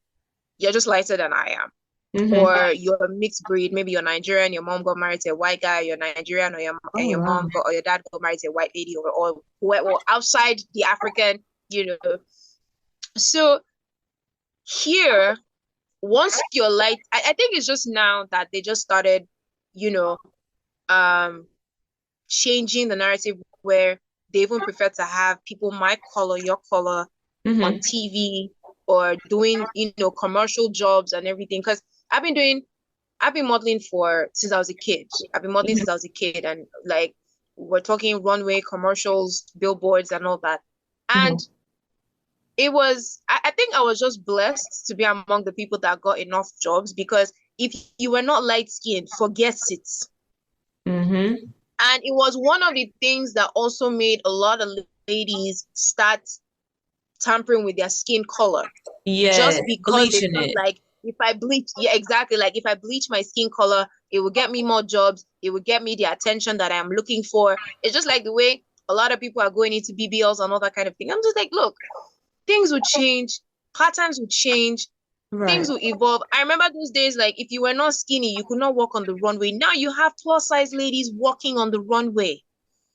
you're just lighter than I am. Mhm. Or you're a mixed breed. Maybe you're Nigerian, your mom got married to a white guy, you're Nigerian, Oh and your wow. mom got or your dad got married to a white lady, or outside the African, you know. So here, once you're light, I think it's just now that they just started, you know, um, changing the narrative where they even prefer to have people my color, your color on Mhm. TV or doing, commercial jobs and everything. Because I've been doing I've been modeling for since I was a kid. I've been modeling Mhm. since I was a kid, and like we're talking runway commercials, billboards, and all that. Mhm. And I think I was just blessed to be among the people that got enough jobs because if you were not light skinned, forget it. Mhm. And it was one of the things that also made a lot of ladies start tampering with their skin color Yes, just because they bleaching felt it. like if I bleach, yeah, exactly. Like if I bleach my skin color, it will get me more jobs. It will get me the attention that I'm looking for. It's just like the way a lot of people are going into BBLs and all that kind of thing. I'm just like, look, things will change, patterns will change, Right. things will evolve. I remember those days, like if you were not skinny, you could not walk on the runway. Now you have plus size ladies walking on the runway.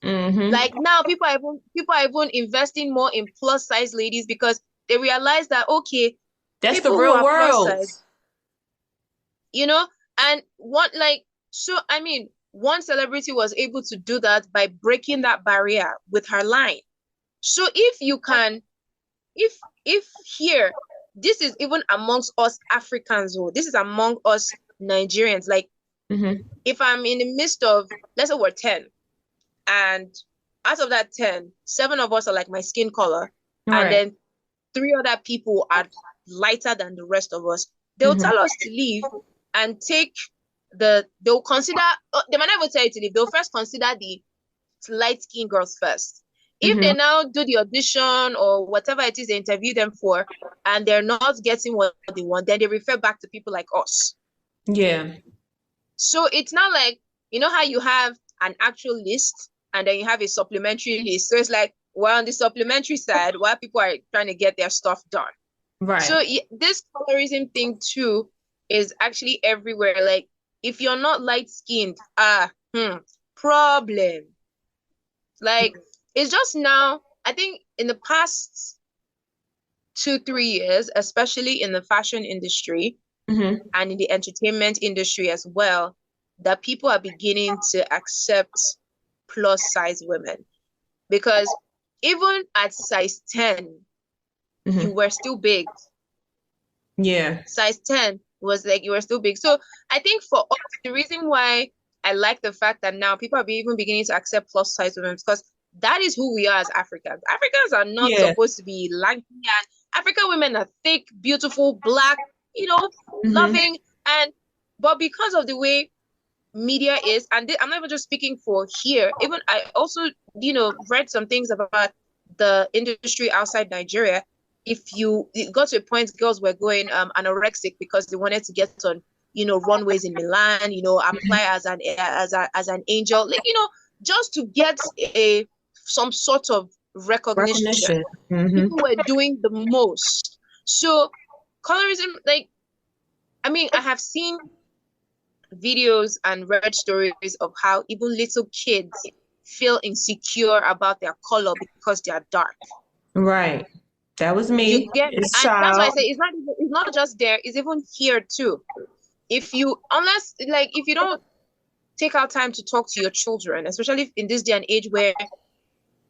Mhm. Like now people are even investing more in plus size ladies because they realize that okay, That's the people who real are plus world. size, you know, and what like so I mean, one celebrity was able to do that by breaking that barrier with her line. So if you can, if here, this is even amongst us Africans, or this is among us Nigerians, like Mhm. if I'm in the midst of, let's say we're 10, and out of that 10, seven of us are like my skin color, and Right. then three other people are lighter than the rest of us, they'll Mhm. tell us to leave and take they'll consider, they might not even tell you to leave, they'll first consider the light skinned girls first. If Mhm. they now do the audition or whatever it is they interview them for, and they're not getting what they want, then they refer back to people like us. Yeah. So it's not like, you know how you have an actual list and then you have a supplementary list. So it's like, well, on the supplementary side, while people are trying to get their stuff done. So Right. this colorism thing too is actually everywhere. Like if you're not light skinned, problem. Like it's just now, I think in the past 2, 3 years, especially in the fashion industry Mhm. and in the entertainment industry as well, that people are beginning to accept plus size women. Because even at size 10, you Mhm. were still big. Yeah. Size 10 was like you were still big. So I think for us, the reason why I like the fact that now people are even beginning to accept plus size women because that is who we are as Africans. Africans are not Yeah. supposed to be lanky, and African women are thick, beautiful, black, Mhm. loving. And but because of the way media is, and I'm not even just speaking for here, even I also, read some things about the industry outside Nigeria. If it got to a point, girls were going anorexic because they wanted to get on, runways in Milan, apply Mhm. as an angel, like, just to get a some sort of recognition. Recognition. Mhm. People were doing the most. So colorism, like, I mean, I have seen videos and read stories of how even little kids feel insecure about their color because they are dark. Right. That was You me get me? as And that's why I child. say it's not just there, it's even here too. If you unless like if you don't take out time to talk to your children, especially in this day and age where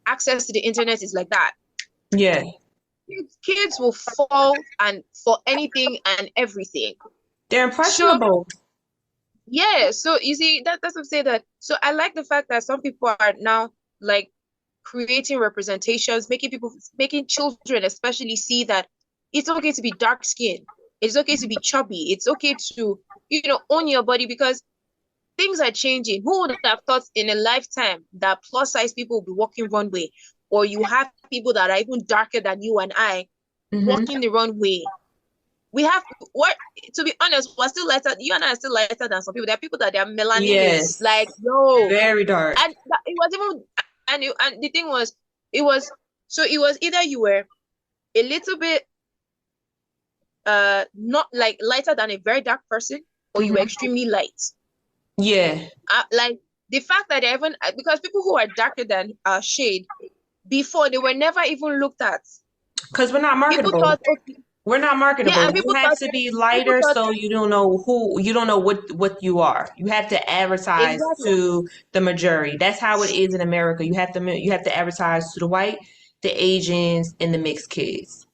access to the internet is like that, Yeah. kids will fall and for anything and everything. They're So impressionable. yeah, so you see that's what I'm saying that. So I like the fact that some people are now like creating representations, making children especially see that it's okay to be dark skinned, it's okay to be chubby, it's okay to, own your body because things are changing. Who would have thought in a lifetime that plus size people will be walking one way, or you have people that are even darker than you and I Hmm. walking the wrong way? We have what to be honest, we're still lighter. You and I are still lighter than some people. There are people that their melanin is Yes. like yo, Very dark. and it was even and the thing was, it was it was either you were a little bit not like lighter than a very dark person, or you were Hmm. extremely light. Yeah. Like the fact that they even because people who are darker than shade before they were never even looked at. Because we're not People marketable. thought okay, We're not yeah, marketable. and You have to be people lighter thought so you don't know what you are. You have to advertise exactly. to the majority. That's how it is in America. You have to advertise to the white, the Asians, and the mixed kids.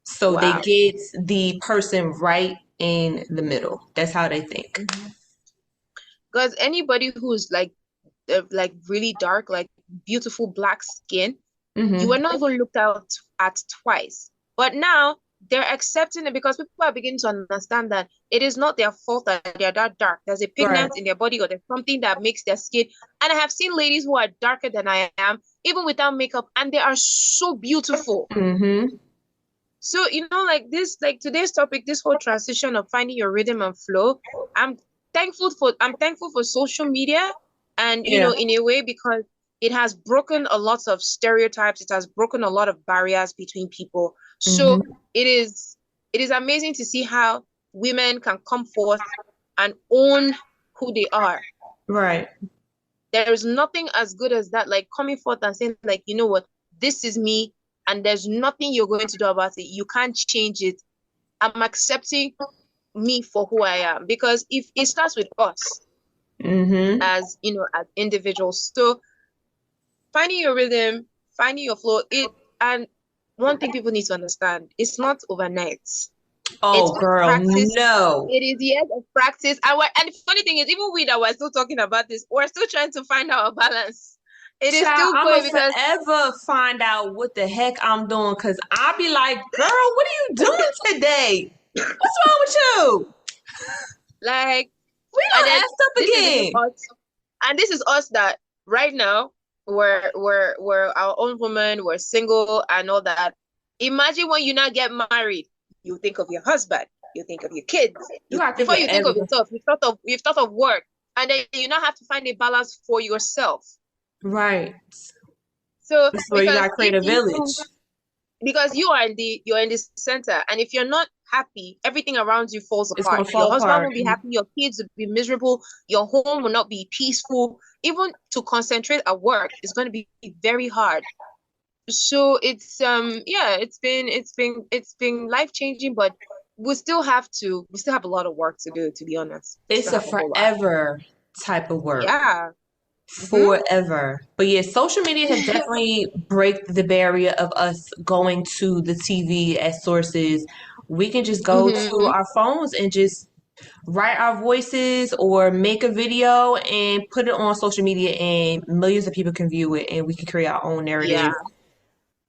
So they Wow. get the person right in the middle. That's how they think. Mhm. Because anybody who's like really dark, like beautiful black skin, you were Hmm. not even looked out at twice. But now they're accepting it because people are beginning to understand that it is not their fault that they're that dark. There's a Right. pigment in their body or there's something that makes their skin. And I have seen ladies who are darker than I am, even without makeup, and they are so beautiful. Hmm. So, like this, like today's topic, this whole transition of finding your rhythm and flow, I'm I'm thankful for social media and Yeah. in a way because it has broken a lot of stereotypes, it has broken a lot of barriers between people. So Hmm. it is amazing to see how women can come forth and own who they are. Right. There is nothing as good as that, like coming forth and saying, like, you know what, this is me, and there's nothing you're going to do about it. You can't change it. I'm accepting me for who I am. Because if it starts with us Hmm. as as individuals. So finding your rhythm, finding your flow, and one thing people need to understand, it's not overnight. It's Oh, girl, practice. no. It is years of practice. And the funny thing is, even we that we're still talking about this, we're still trying to find our balance. It is Child, still I'ma going because forever find out what the heck I'm doing because I'll be like, girl, what are you doing today? What's wrong with you? like We and gonna then act up this is even again. us. And this is us that right now we're our own woman, we're single and all that. Imagine when you now get married, you think of your husband, you think of your kids. You You gotta think before of you think of everything. yourself, you've thought of work. And then you now have to find a balance for yourself. Right. So This is where you because gotta create if a you village. because you're in the center, and if you're not happy, everything around you falls It's apart. gonna Your fall husband apart. won't be happy, your kids will be miserable, your home will not be peaceful. Even to concentrate at work is going to be very hard. So it's yeah, it's been life changing, but we still have a lot of work to do, to be honest. We It's still a have a whole lot. forever type of work. Yeah. Hmm. Forever. But yeah, social media has definitely break the barrier of us going to the TV as sources. We can just go to Hmm. our phones and just write our voices or make a video and put it on social media and millions of people can view it and we can create our own Yeah. narrative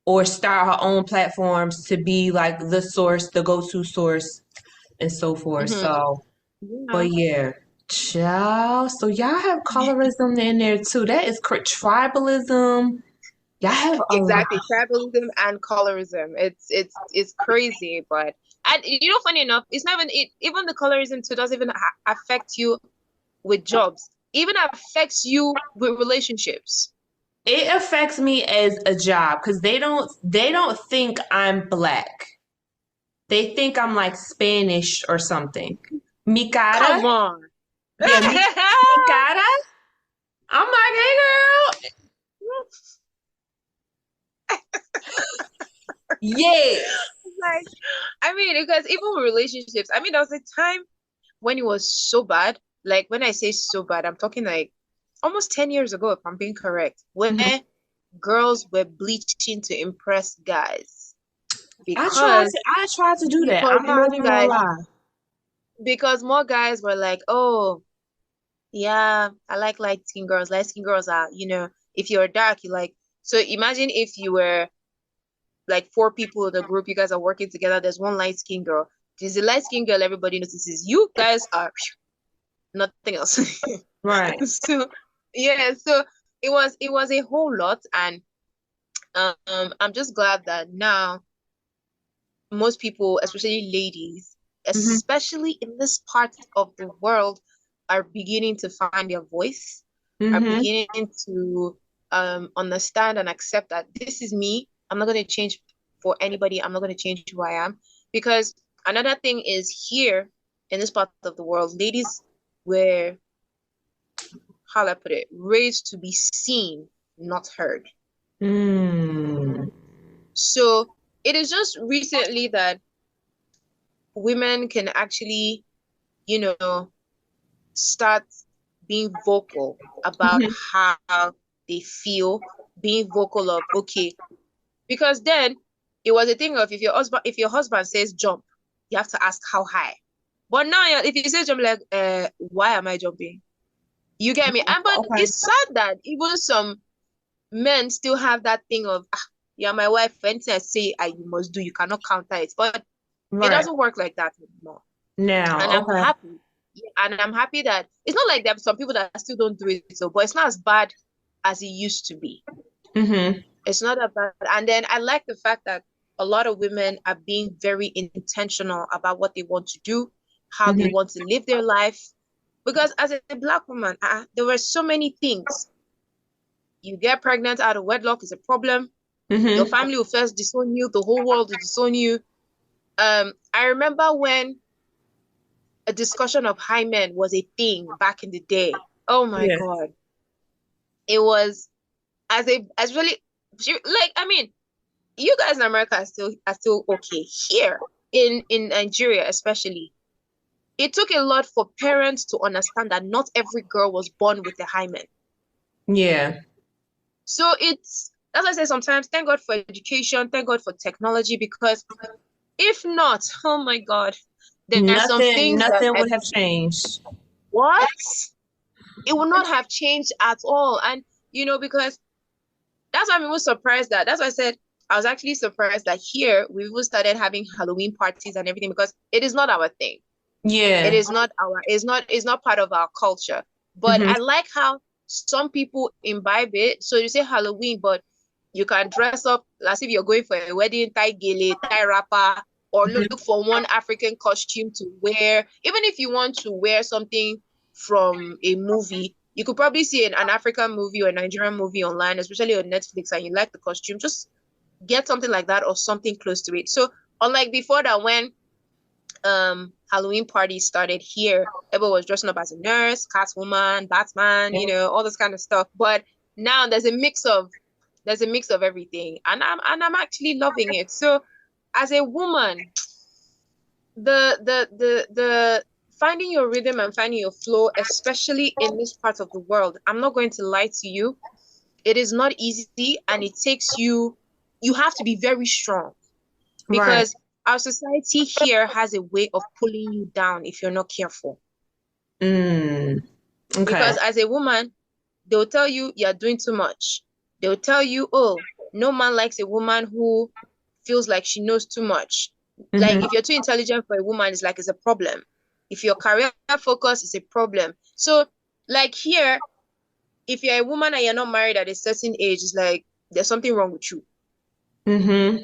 or start our own platforms to be like the source, the go-to source and so forth. Hmm. So, Yeah. but yeah, child. So y'all have colorism in there too. That is tribalism. Y'all have a lot. Exactly, tribalism and colorism. It's crazy, but and funny enough, it's not even it. Even the colorism too doesn't even affect you with jobs. Even affects you with relationships. It affects me as a job because they don't think I'm black. They think I'm like Spanish or something. Mikara, Come on. Yeah, Mikara. I'm like, hey, girl. Yes. Like, I mean, because even with relationships, I mean, there was a time when it was so bad. Like, when I say so bad, I'm talking like almost 10 years ago, if I'm being correct, where Mhm. girls were bleaching to impress guys I because tried to do that. because I'm not more even gonna guys lie. because more guys were like, oh, yeah, I like light skin girls. Light skin girls are, if you're dark, you like. So imagine if you were like four people in the group, you guys are working together. There's one light skin girl. There's a light skin girl everybody notices. You guys are nothing else. Right. So yeah, so it was a whole lot, and I'm just glad that now most people, especially ladies, Hmm. especially in this part of the world, are beginning to find their voice, are Hmm. beginning to understand and accept that this is me. I'm not going to change for anybody. I'm not going to change who I am. Because another thing is here in this part of the world, ladies were, how do I put it, raised to be seen, not heard. Mm. So it is just recently that women can actually, you know, start being vocal about Hmm. how they feel, being vocal of, okay, because then it was a thing of if your husband says jump, you have to ask how high. But now if you say jump, like, why am I jumping? You get me? And but Okay. it's sad that even some men still have that thing of, yeah, my wife, anything I say you must do, you cannot counter it. But it Right. doesn't work like that anymore. And Now, I'm okay. happy. Yeah, and I'm happy that it's not like there are some people that still don't do it, so but it's not as bad as it used to be. Hmm. It's not that bad. And then I like the fact that a lot of women are being very intentional about what they want to do, how they Hmm. want to live their life. Because as a black woman, there were so many things. You get pregnant out of wedlock is a problem. Your Hmm. family will first disown you, the whole world will disown you. I remember when a discussion of hymen was a thing back in the day. Oh my Yeah. God. It was as really like, I mean, you guys in America are still okay. Here in Nigeria, especially, it took a lot for parents to understand that not every girl was born with a hymen. Yeah. So that's why I say sometimes thank God for education, thank God for technology, because if not, oh my God, there are some Nothing, things that nothing would have changed. what? It would not have changed at all. And because that's why I'm even surprised that's why I said I was actually surprised that here we even started having Halloween parties and everything, because it is not our thing. It Yeah. is not it's not part of our culture. But Hmm. I like how some people imbibe it. So you say Halloween, but you can dress up as if you're going for a wedding, tie gele, tie wrapper, or look for one African costume to wear. Even if you want to wear something from a movie, you could probably see an African movie or a Nigerian movie online, especially on Netflix, and you like the costume, just get something like that or something close to it. So unlike before that, when Halloween parties started here, everyone was dressing up as a nurse, Catwoman, Batman, all this kind of stuff. But now there's a mix of everything, and I'm actually loving it. So as a woman, the finding your rhythm and finding your flow, especially in this part of the world, I'm not going to lie to you, it is not easy, and it takes you have to be very strong, Right. because our society here has a way of pulling you down if you're not careful. Mm. Okay. Because as a woman, they'll tell you you're doing too much. They'll tell you, oh, no man likes a woman who feels like she knows too much. Like, Hmm. if you're too intelligent for a woman, it's like it's a problem. If your career focus is a problem. So, like here, if you're a woman and you're not married at a certain age, it's like there's something wrong with you. Hmm.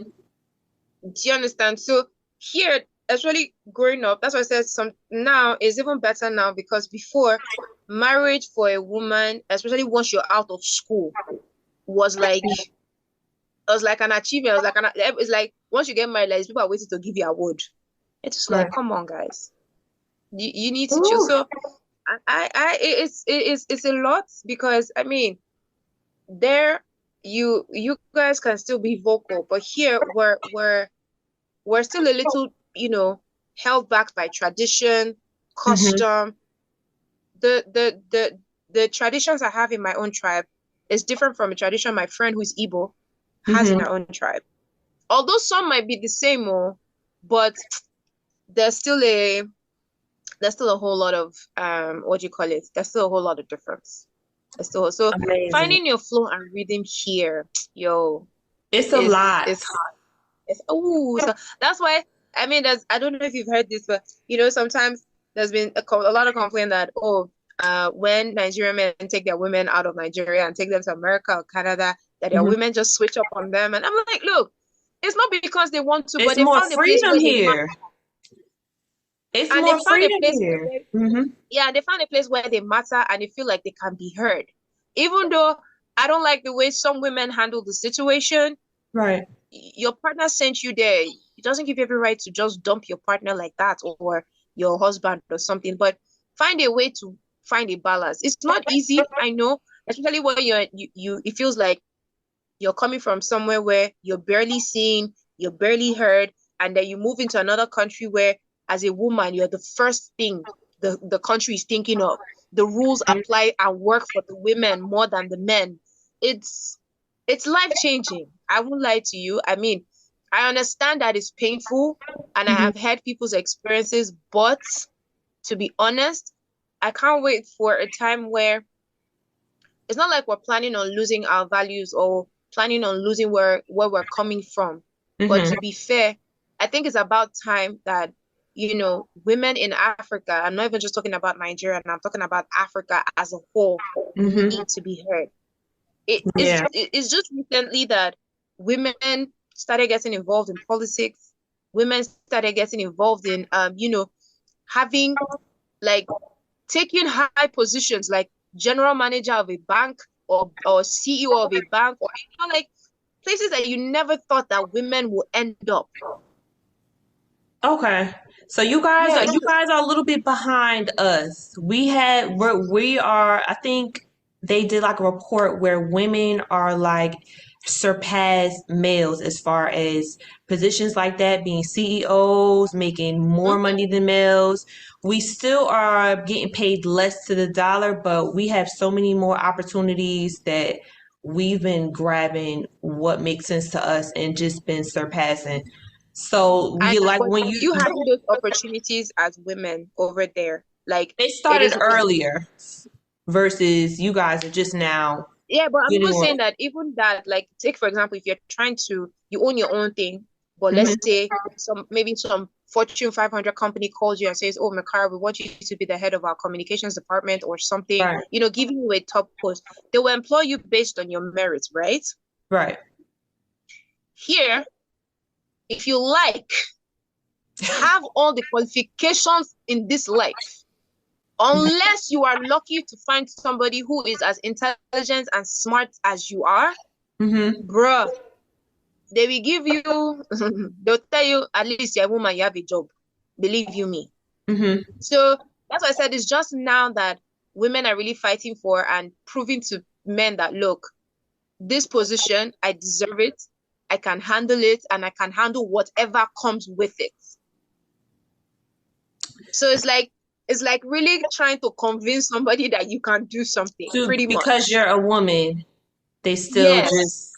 Do you understand? So here, actually growing up, that's why I said some now is even better now, because before, marriage for a woman, especially once you're out of school, was like an achievement. It's like once you get married, like people are waiting to give you a award. It's like, Right. come on, guys. You need to choose. Ooh. So it's a lot because I mean there you guys can still be vocal, but here we're still a little, held back by tradition, Mm-hmm. custom. The traditions I have in my own tribe is different from a tradition my friend who's Igbo has in Mm-hmm. her own tribe. Although some might be the same, but there's still a there's still a whole lot of what do you call it? There's still a whole lot of difference. There's still so Amazing. finding your flow and rhythm here, yo, It's a lot. is hard. It's so that's why I mean there's I don't know if you've heard this, but sometimes there's been a lot of complaint that when Nigerian men take their women out of Nigeria and take them to America or Canada, that their Mhm. women just switch up on them. And I'm like, look, it's not because they want to, It's but they more found a place freedom where they here. It's and they more found a freedom place here. where Hmm. yeah, they found a place where they matter and they feel like they can be heard. Even though I don't like the way some women handle the situation, Right. your partner sent you there. It doesn't give you every right to just dump your partner like that or your husband or something. But find a way to find a balance. It's not easy, I know, especially when it feels like you're coming from somewhere where you're barely seen, you're barely heard, and then you move into another country where, as a woman, you're the first thing the country is thinking of. The rules apply and work for the women more than the men. It's it's life changing. I won't lie to you. I mean, I understand that it's painful, and I Hmm. have heard people's experiences, but to be honest, I can't wait for a time where it's not like we're planning on losing our values or planning on losing where we're coming from. But Hmm. to be fair, I think it's about time that, women in Africa, I'm not even just talking about Nigeria, and I'm talking about Africa as a whole, Hmm. need to be heard. Yeah. It's just recently that women started getting involved in politics. Women started getting involved in having like taking high positions like general manager of a bank or CEO of a bank or like places that you never thought that women will end up. Okay. So you guys are Yes. you guys are a little bit behind us. We are I think they did like a report where women are like surpass males as far as positions like that, being CEOs, making more Mhm. money than males. We still are getting paid less to the dollar, but we have so many more opportunities that we've been grabbing what makes sense to us and just been surpassing. So I you like but when are you you having those opportunities as women over there? Like it it started is earlier versus you guys are just now yeah, but I'm getting even on. saying that even that, like, take for example, if you're trying to you own your own thing, but let's Hmm. say some Fortune 500 company calls you and says, "Oh, Mikara, we want you to be the head of our communications department or something," Right, giving you a top post. They will employ you based on your merits, right? right. Here, if you like, have all the qualifications in this life, unless you are lucky to find somebody who is as intelligent and smart as you are, Hmm. bruh, they will give you, they'll tell you, at least you're a woman, you have a job. Believe you me. Hmm. So that's why I said it's just now that women are really fighting for and proving to men that, look, this position, I deserve it, I can handle it, and I can handle whatever comes with it. So it's like really trying to convince somebody that you can do something, So pretty because much. you're a woman, they still Yes, just,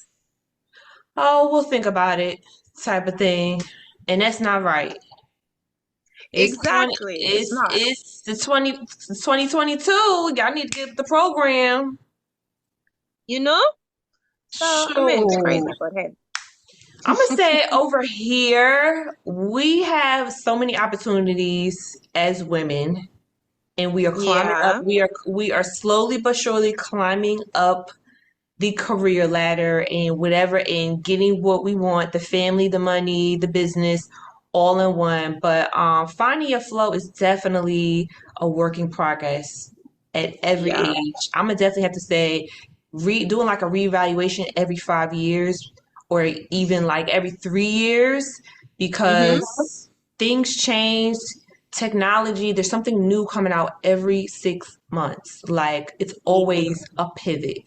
oh, we'll think about it type of thing. And that's not right. It's 20 exactly. It's not. it's the 2022. Y'all need to get the program. You know? So I mean it's Sure. crazy, but hey. I'm gonna say over here, we have so many opportunities as women, and we are climbing up. Yeah. We are slowly but surely climbing up the career ladder and whatever, and getting what we want, the family, the money, the business, all in one. But finding your flow is definitely a work in progress at every Yeah. age. I'm gonna definitely have to say, doing like a reevaluation every 5 years, or even like every 3 years, Mm-hmm. because things change, technology, there's something new coming out every 6 months. Like it's always a pivot.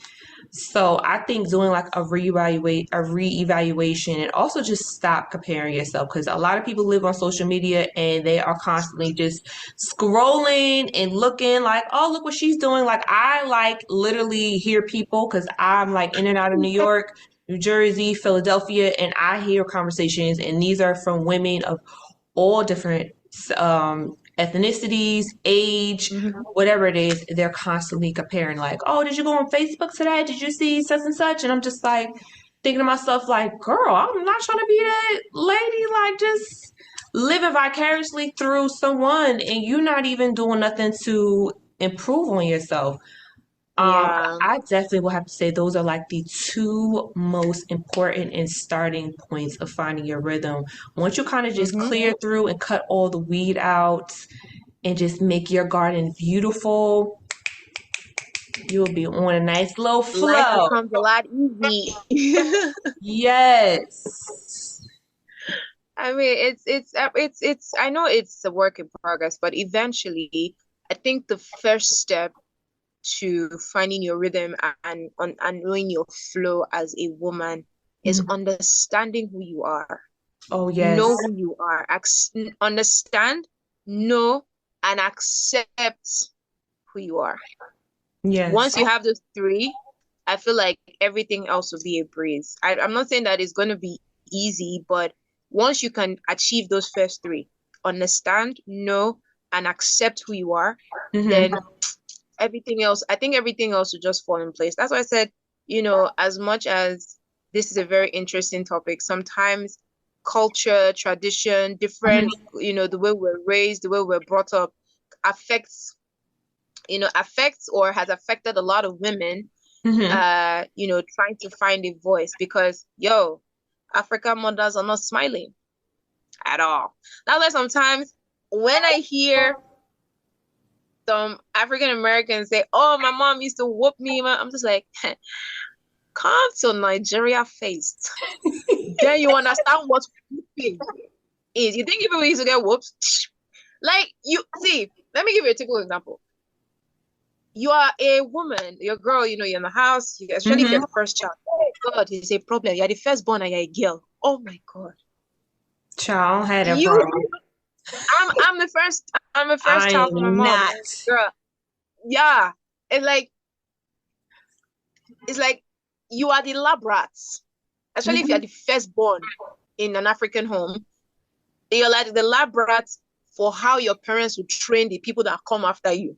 So I think doing like a reevaluation, and also just stop comparing yourself, because a lot of people live on social media and they are constantly just scrolling and looking like, oh, look what she's doing. Like I like literally hear people, because I'm like in and out of New York, New Jersey, Philadelphia, and I hear conversations, and these are from women of all different ethnicities, age, Mhm. whatever it is. They're constantly comparing, like, oh, did you go on Facebook today? Did you see such and such? And I'm just like thinking to myself, like, girl, I'm not trying to be that lady, like just living vicariously through someone and you not even doing nothing to improve on yourself. Yeah. I definitely will have to say those are like the two most important and starting points of finding your rhythm. Once you kind of just Hmm. clear through and cut all the weed out and just make your garden beautiful, you'll be on a nice low Life flow. becomes a lot easy. Yes. I mean, it's. I know it's a work in progress, but eventually, I think the first step to finding your rhythm and knowing your flow as a woman is Mhm. understanding who you are. Oh, yes. Know who you are. Understand, know, and accept who you are. Yes. Once you have those three, I feel like everything else will be a breeze. I'm not saying that it's going to be easy, but once you can achieve those first three, understand, know, and accept who you are, Hmm. then everything else, I think everything else will just fall in place. That's why I said, as much as this is a very interesting topic, sometimes culture, tradition, different, the way we're raised, the way we're brought up affects, affects or has affected a lot of women, Hmm. trying to find a voice because, African mothers are not smiling at all. That's why sometimes when I hear some African Americans say, "Oh, my mom used to whoop me," I'm just like, come to Nigeria first. Then you understand what whooping is. You think people used to get whooped? Like you see, let me give you a typical example. You are a woman, you're a girl, you're in the house, especially if you're Hmm. the first child. Oh God, it's a problem. You're the firstborn and you're a girl. Oh my God. Child, I had that You problem. I'm the first I child from my am mom. not. Girl. Yeah. It's like it's like you are the lab rats. Especially if you're Hmm. the firstborn in an African home. You're like the lab rats for how your parents will train the people that come after you.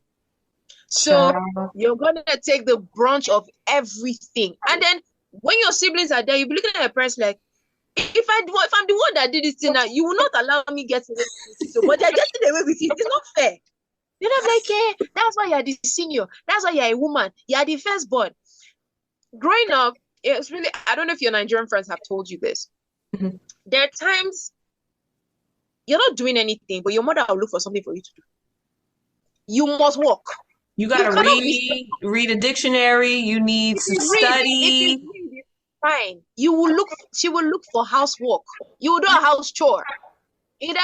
So Child. you're gonna take the brunt of everything. And then when your siblings are there, you'll be looking at your parents like, if I'm the one that did this thing now, you will not allow me get away with it. So, but they're getting away with it. It's not fair. Then I'm like, that's why you're the senior. That's why you're a woman. You're the firstborn. Growing up, it's really, I don't know if your Nigerian friends have told you this. Mhm. There are times you're not doing anything, but your mother will look for something for you to do. You must work. You You gotta cannot be read a dictionary. You need if to you read, if you study. read, it's fine. She will look for housework. You will do a house chore. Either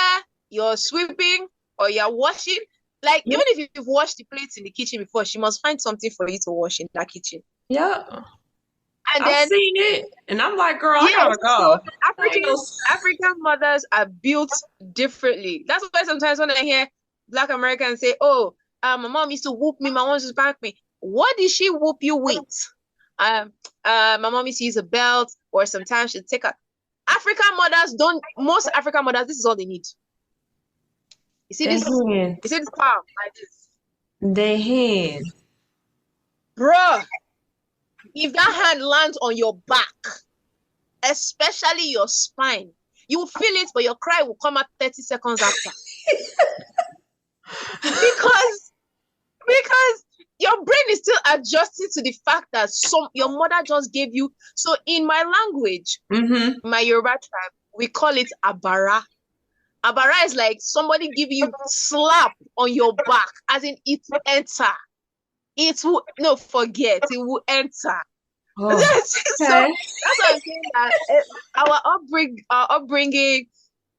you're sweeping or you're washing. Like, Yeah, even if you've washed the plates in the kitchen before, she must find something for you to wash in that kitchen. yeah. And I've then, seen it, and I'm like, girl, I yes, gotta so go. I ain't no. African mothers are built differently. That's why sometimes when I hear Black Americans say, "Oh, my mom used to whoop me, my mom used to spank me." What did she whoop you with? My mom used to use a belt, or sometimes she'd take a. African mothers don't. Most African mothers, this is all they need. You see They this? You hands. see this palm like this, They hands. bruh. If that hand lands on your back, especially your spine, you will feel it, but your cry will come out 30 seconds after. Because because your brain is still adjusting to the fact that your mother just gave you. So in my language, Mm-hmm. my Yoruba tribe, we call it abara. Abara is like somebody giving you slap on your back, as in it will enter. It will no forget, it will enter. So Oh, okay. that's what I'm saying, that our upbringing,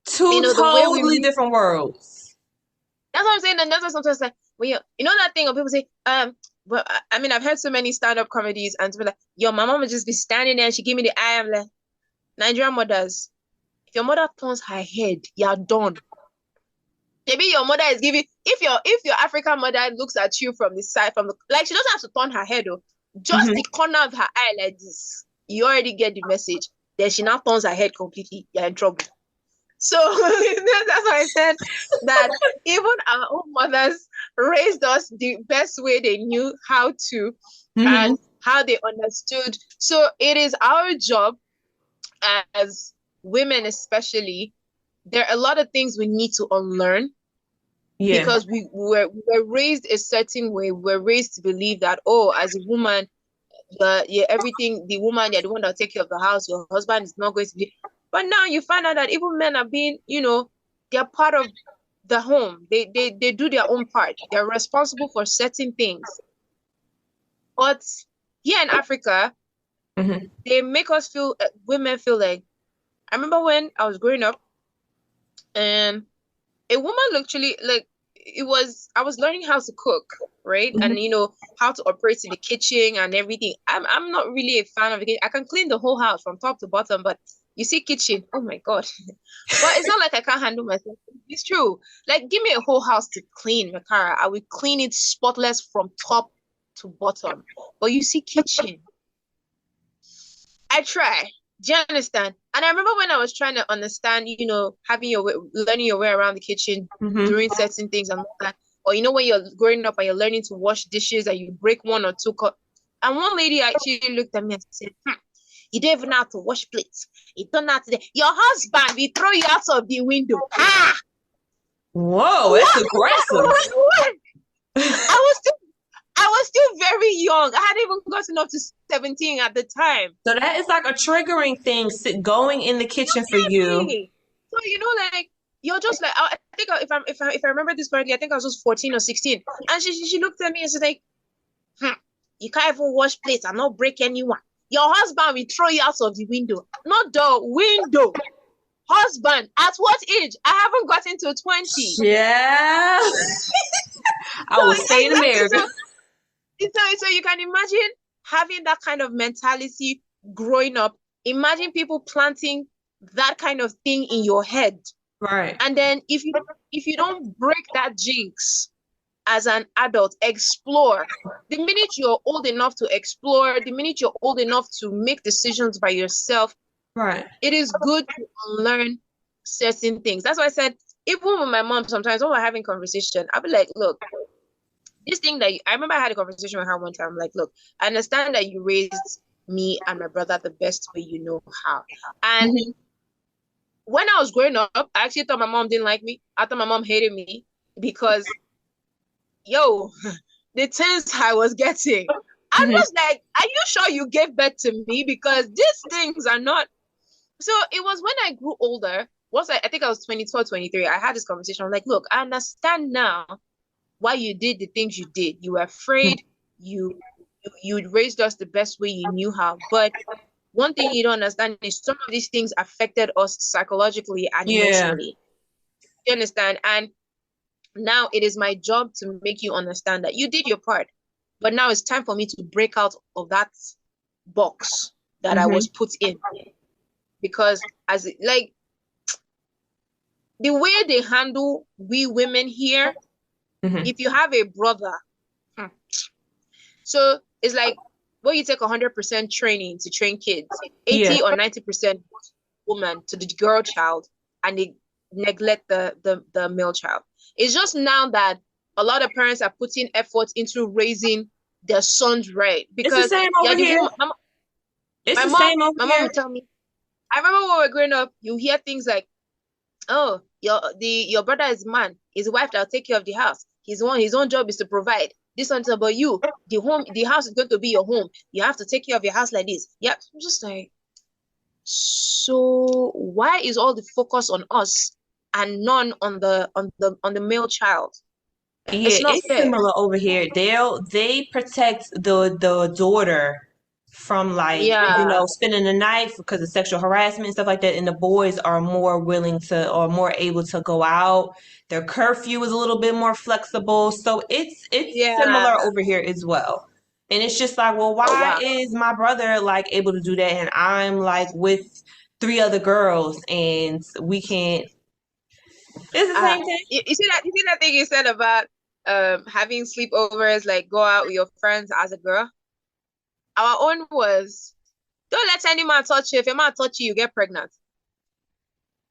Two the way we totally read, different worlds. That's what I'm saying. And that's why sometimes like when you know that thing when people say, but I mean I've heard so many stand-up comedies and to be like, yo, my mom would just be standing there and she give me the eye. I'm like, Nigerian mothers, if your mother turns her head, you're done. Maybe your mother is giving if your African mother looks at you from the side, from the like she doesn't have to turn her head though, just Hmm. the corner of her eye like this. You already get the message. Then she now turns her head completely, you're in trouble. So that's why I said that even our own mothers raised us the best way they knew how to Hmm. and how they understood. So it is our job as women, especially. There are a lot of things we need to unlearn Yeah. because we were raised a certain way. We're raised to believe that, oh, as a woman, yeah, everything, the woman, you're the one that take care of the house, your husband is not going to be. But now you find out that even men are being, they're part of the home. They do their own part. They're responsible for certain things. But here in Africa, Hmm. they make us feel, women feel like, I remember when I was growing up and a woman literally like I was learning how to cook, right? And Hmm. how to operate in the kitchen and everything. I'm not really a fan of the kitchen. I can clean the whole house from top to bottom, but you see kitchen, oh my God. But it's not like I can't handle myself. It's true. Like give me a whole house to clean, Makara. I will clean it spotless from top to bottom. But you see kitchen, I try. Do you understand? And I remember when I was trying to understand, having your way, learning your way around the kitchen, Hmm. doing certain things and all that. Or when you're growing up and you're learning to wash dishes and you break one or two cups. And one lady actually looked at me and said, you don't even know how to wash plates. You don't know how to. Your husband will throw you out of the window. Ha! Whoa, that's What? aggressive. What? I was still I was still very young. I hadn't even gotten up to 17 at the time. So that is like a triggering thing, going in the kitchen for you. Exactly. So like you're just like I think if I remember this correctly, I think I was just 14 or 16, and she looked at me and said like, you can't even wash plates and not break anyone. Your husband will throw you out of the window, not the window. Husband, at what age? I haven't gotten to 20. Yeah. I So will stay in exactly. America. So you can imagine having that kind of mentality growing up. Imagine people planting that kind of thing in your head. Right. And then if you don't break that jinx as an adult, explore. The minute you're old enough to explore, the minute you're old enough to make decisions by yourself, Right. it is good to learn certain things. That's why I said, even with my mom, sometimes when we're having conversation, I'll be like, look, this thing that I remember I had a conversation with her one time. I'm like, look, I understand that you raised me and my brother the best way you know how. And Hmm. when I was growing up, I actually thought my mom didn't like me. I thought my mom hated me because, yo, the things I was getting. I Hmm. was like, are you sure you gave birth to me? Because these things are not. So it was when I grew older, once I think I was 22 or 23, I had this conversation. I'm like, look, I understand now why you did the things you did. You were afraid. You raised us the best way you knew how. But one thing you don't understand is some of these things affected us psychologically and Yeah. emotionally. You understand? And now it is my job to make you understand that you did your part. But now it's time for me to break out of that box that I was Hmm. put in. Because as like the way they handle we women here, Hmm. if you have a brother, hmm, so it's like when you take 100% training to train kids, Yeah. 80 or 90% woman to the girl child, and they neglect the male child. It's just now that a lot of parents are putting effort into raising their sons right It's the because same yeah, over the here. woman. It's My the mom, same over my mom here. would tell me. I remember when we were growing up, you hear things like, "Oh, your brother is a man. His wife that'll take care of the house. His own job is to provide. This one's about you. The house is going to be your home. You have to take care of your house like this." Yeah, I'm just like, so why is all the focus on us and none on the male child? Yeah, It's not it's fair. similar over here. They protect the daughter from like, Yeah. spending the night because of sexual harassment and stuff like that. And the boys are more willing to or more able to go out. Their curfew is a little bit more flexible. So it's Yeah. similar over here as well. And it's just like, well, Oh why wow. is my brother like able to do that and I'm like with three other girls and we can't, it's the Uh same thing. you see that thing you said about having sleepovers, like go out with your friends as a girl? Our own was, don't let any man touch you. If a man touch you, you get pregnant.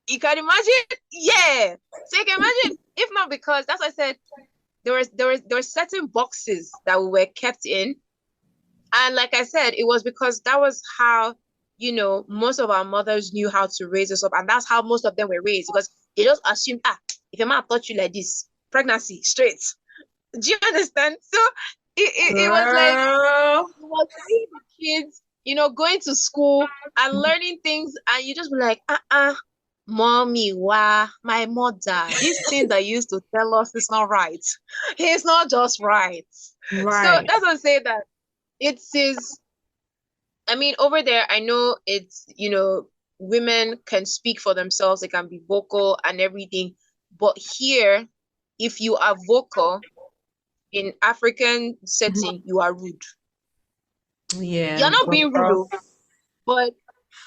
You can imagine? Yeah. So you can imagine, if not, because that's what I said, there were certain boxes that we were kept in. And like I said, it was because that was how, most of our mothers knew how to raise us up. And that's how most of them were raised, because they just assumed, if a man touch you like this, pregnancy, straight. Do you understand? So it was like, Girl. it was seeing the kids, going to school and learning things, and you just be like, mommy, wow, my mother, this thing that you used to tell us is not right. It's not just right. So Right. that's what I'm saying, that it is, I mean, over there, I know it's, women can speak for themselves, they can be vocal and everything. But here, if you are vocal in African setting, you are rude. Yeah. You're not being rude, though, but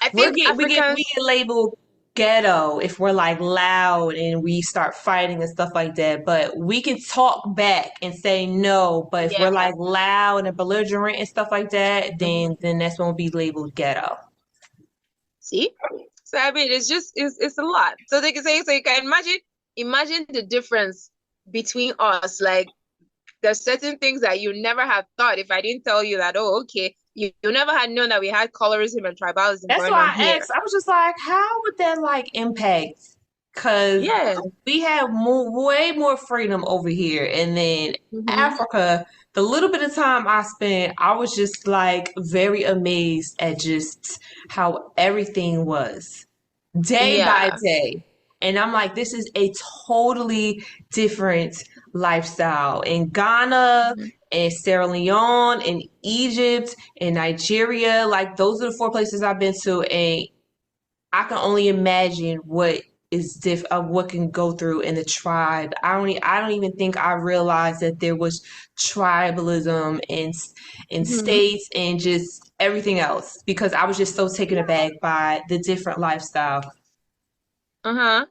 I think We Africans, get labeled ghetto if we're like loud and we start fighting and stuff like that. But we can talk back and say no. But if we're yeah. like loud and belligerent and stuff like that, Mhm. then that's when we'll be labeled ghetto. See? So I mean, it's a lot. So they can say, so you can imagine the difference between us. Like, there's certain things that you never have thought, if I didn't tell you that, oh, okay, you never had known that we had colorism and tribalism That's going on why I here. asked. I was just like, how would that like impact? Because Yeah. we have way more freedom over here. And then Hmm. Africa, the little bit of time I spent, I was just like very amazed at just how everything was day by Yeah. day. And I'm like, this is a totally different lifestyle. In Ghana Hmm. and Sierra Leone and Egypt and Nigeria, like those are the four places I've been to, and I can only imagine what is what can go through in the tribe. I don't even think I realized that there was tribalism in Hmm. states and just everything else because I was just so taken aback by the different lifestyle. Uh-huh.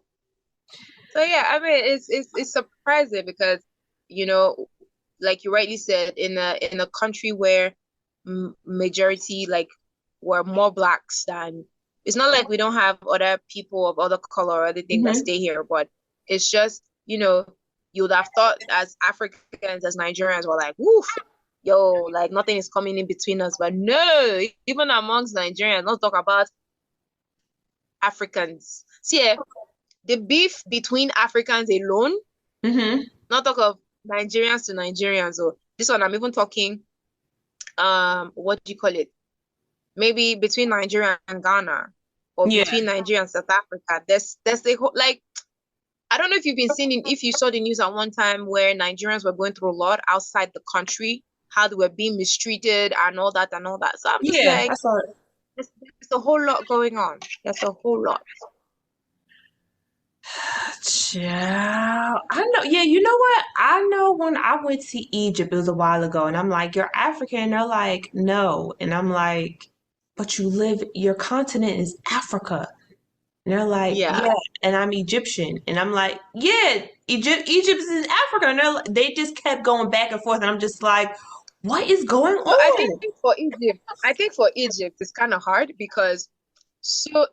So yeah, I mean, it's surprising because, you know, like you rightly said, in a country where majority, like, were more blacks than, it's not like we don't have other people of other color or other thing that Hmm. stay here, but it's just, you would have thought as Africans, as Nigerians, were like, woof, yo, like nothing is coming in between us. But no, even amongst Nigerians, let's talk about Africans. See, the beef between Africans alone, Hmm. not talk of Nigerians to Nigerians. So this one, I'm even talking, what do you call it? Maybe between Nigeria and Ghana, or Yeah. between Nigeria and South Africa. There's a whole, like, I don't know if you've been seeing, if you saw the news at one time where Nigerians were going through a lot outside the country, how they were being mistreated and all that and all that. So I'm just Yeah, I like, saw it. there's a whole lot going on. There's a whole lot. Child. I know. Yeah, you know what? I know when I went to Egypt, it was a while ago, and I'm like, you're African. And they're like, no. And I'm like, but your continent is Africa. And they're like, Yeah. yeah, and I'm Egyptian. And I'm like, yeah, Egypt is in Africa. And they just kept going back and forth. And I'm just like, what is going So on? I think for Egypt, it's kind of hard because, so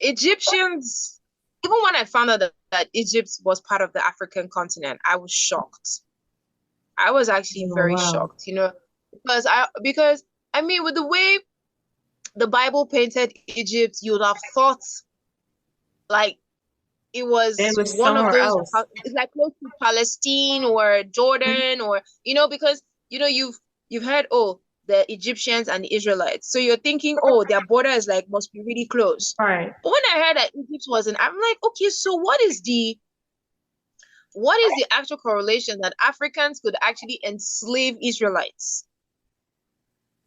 Egyptians, even when I found out that Egypt was part of the African continent, I was shocked. I was actually Oh, very wow. shocked, because I mean, with the way the Bible painted Egypt, you would have thought like it It was was one of somewhere those, else. it's like close to Palestine or Jordan, or because you've heard, oh, the Egyptians and the Israelites, so you're thinking, oh, their border is like must be really close. Right. But when I heard that Egypt wasn't, I'm like, okay, so what is the actual correlation that Africans could actually enslave Israelites?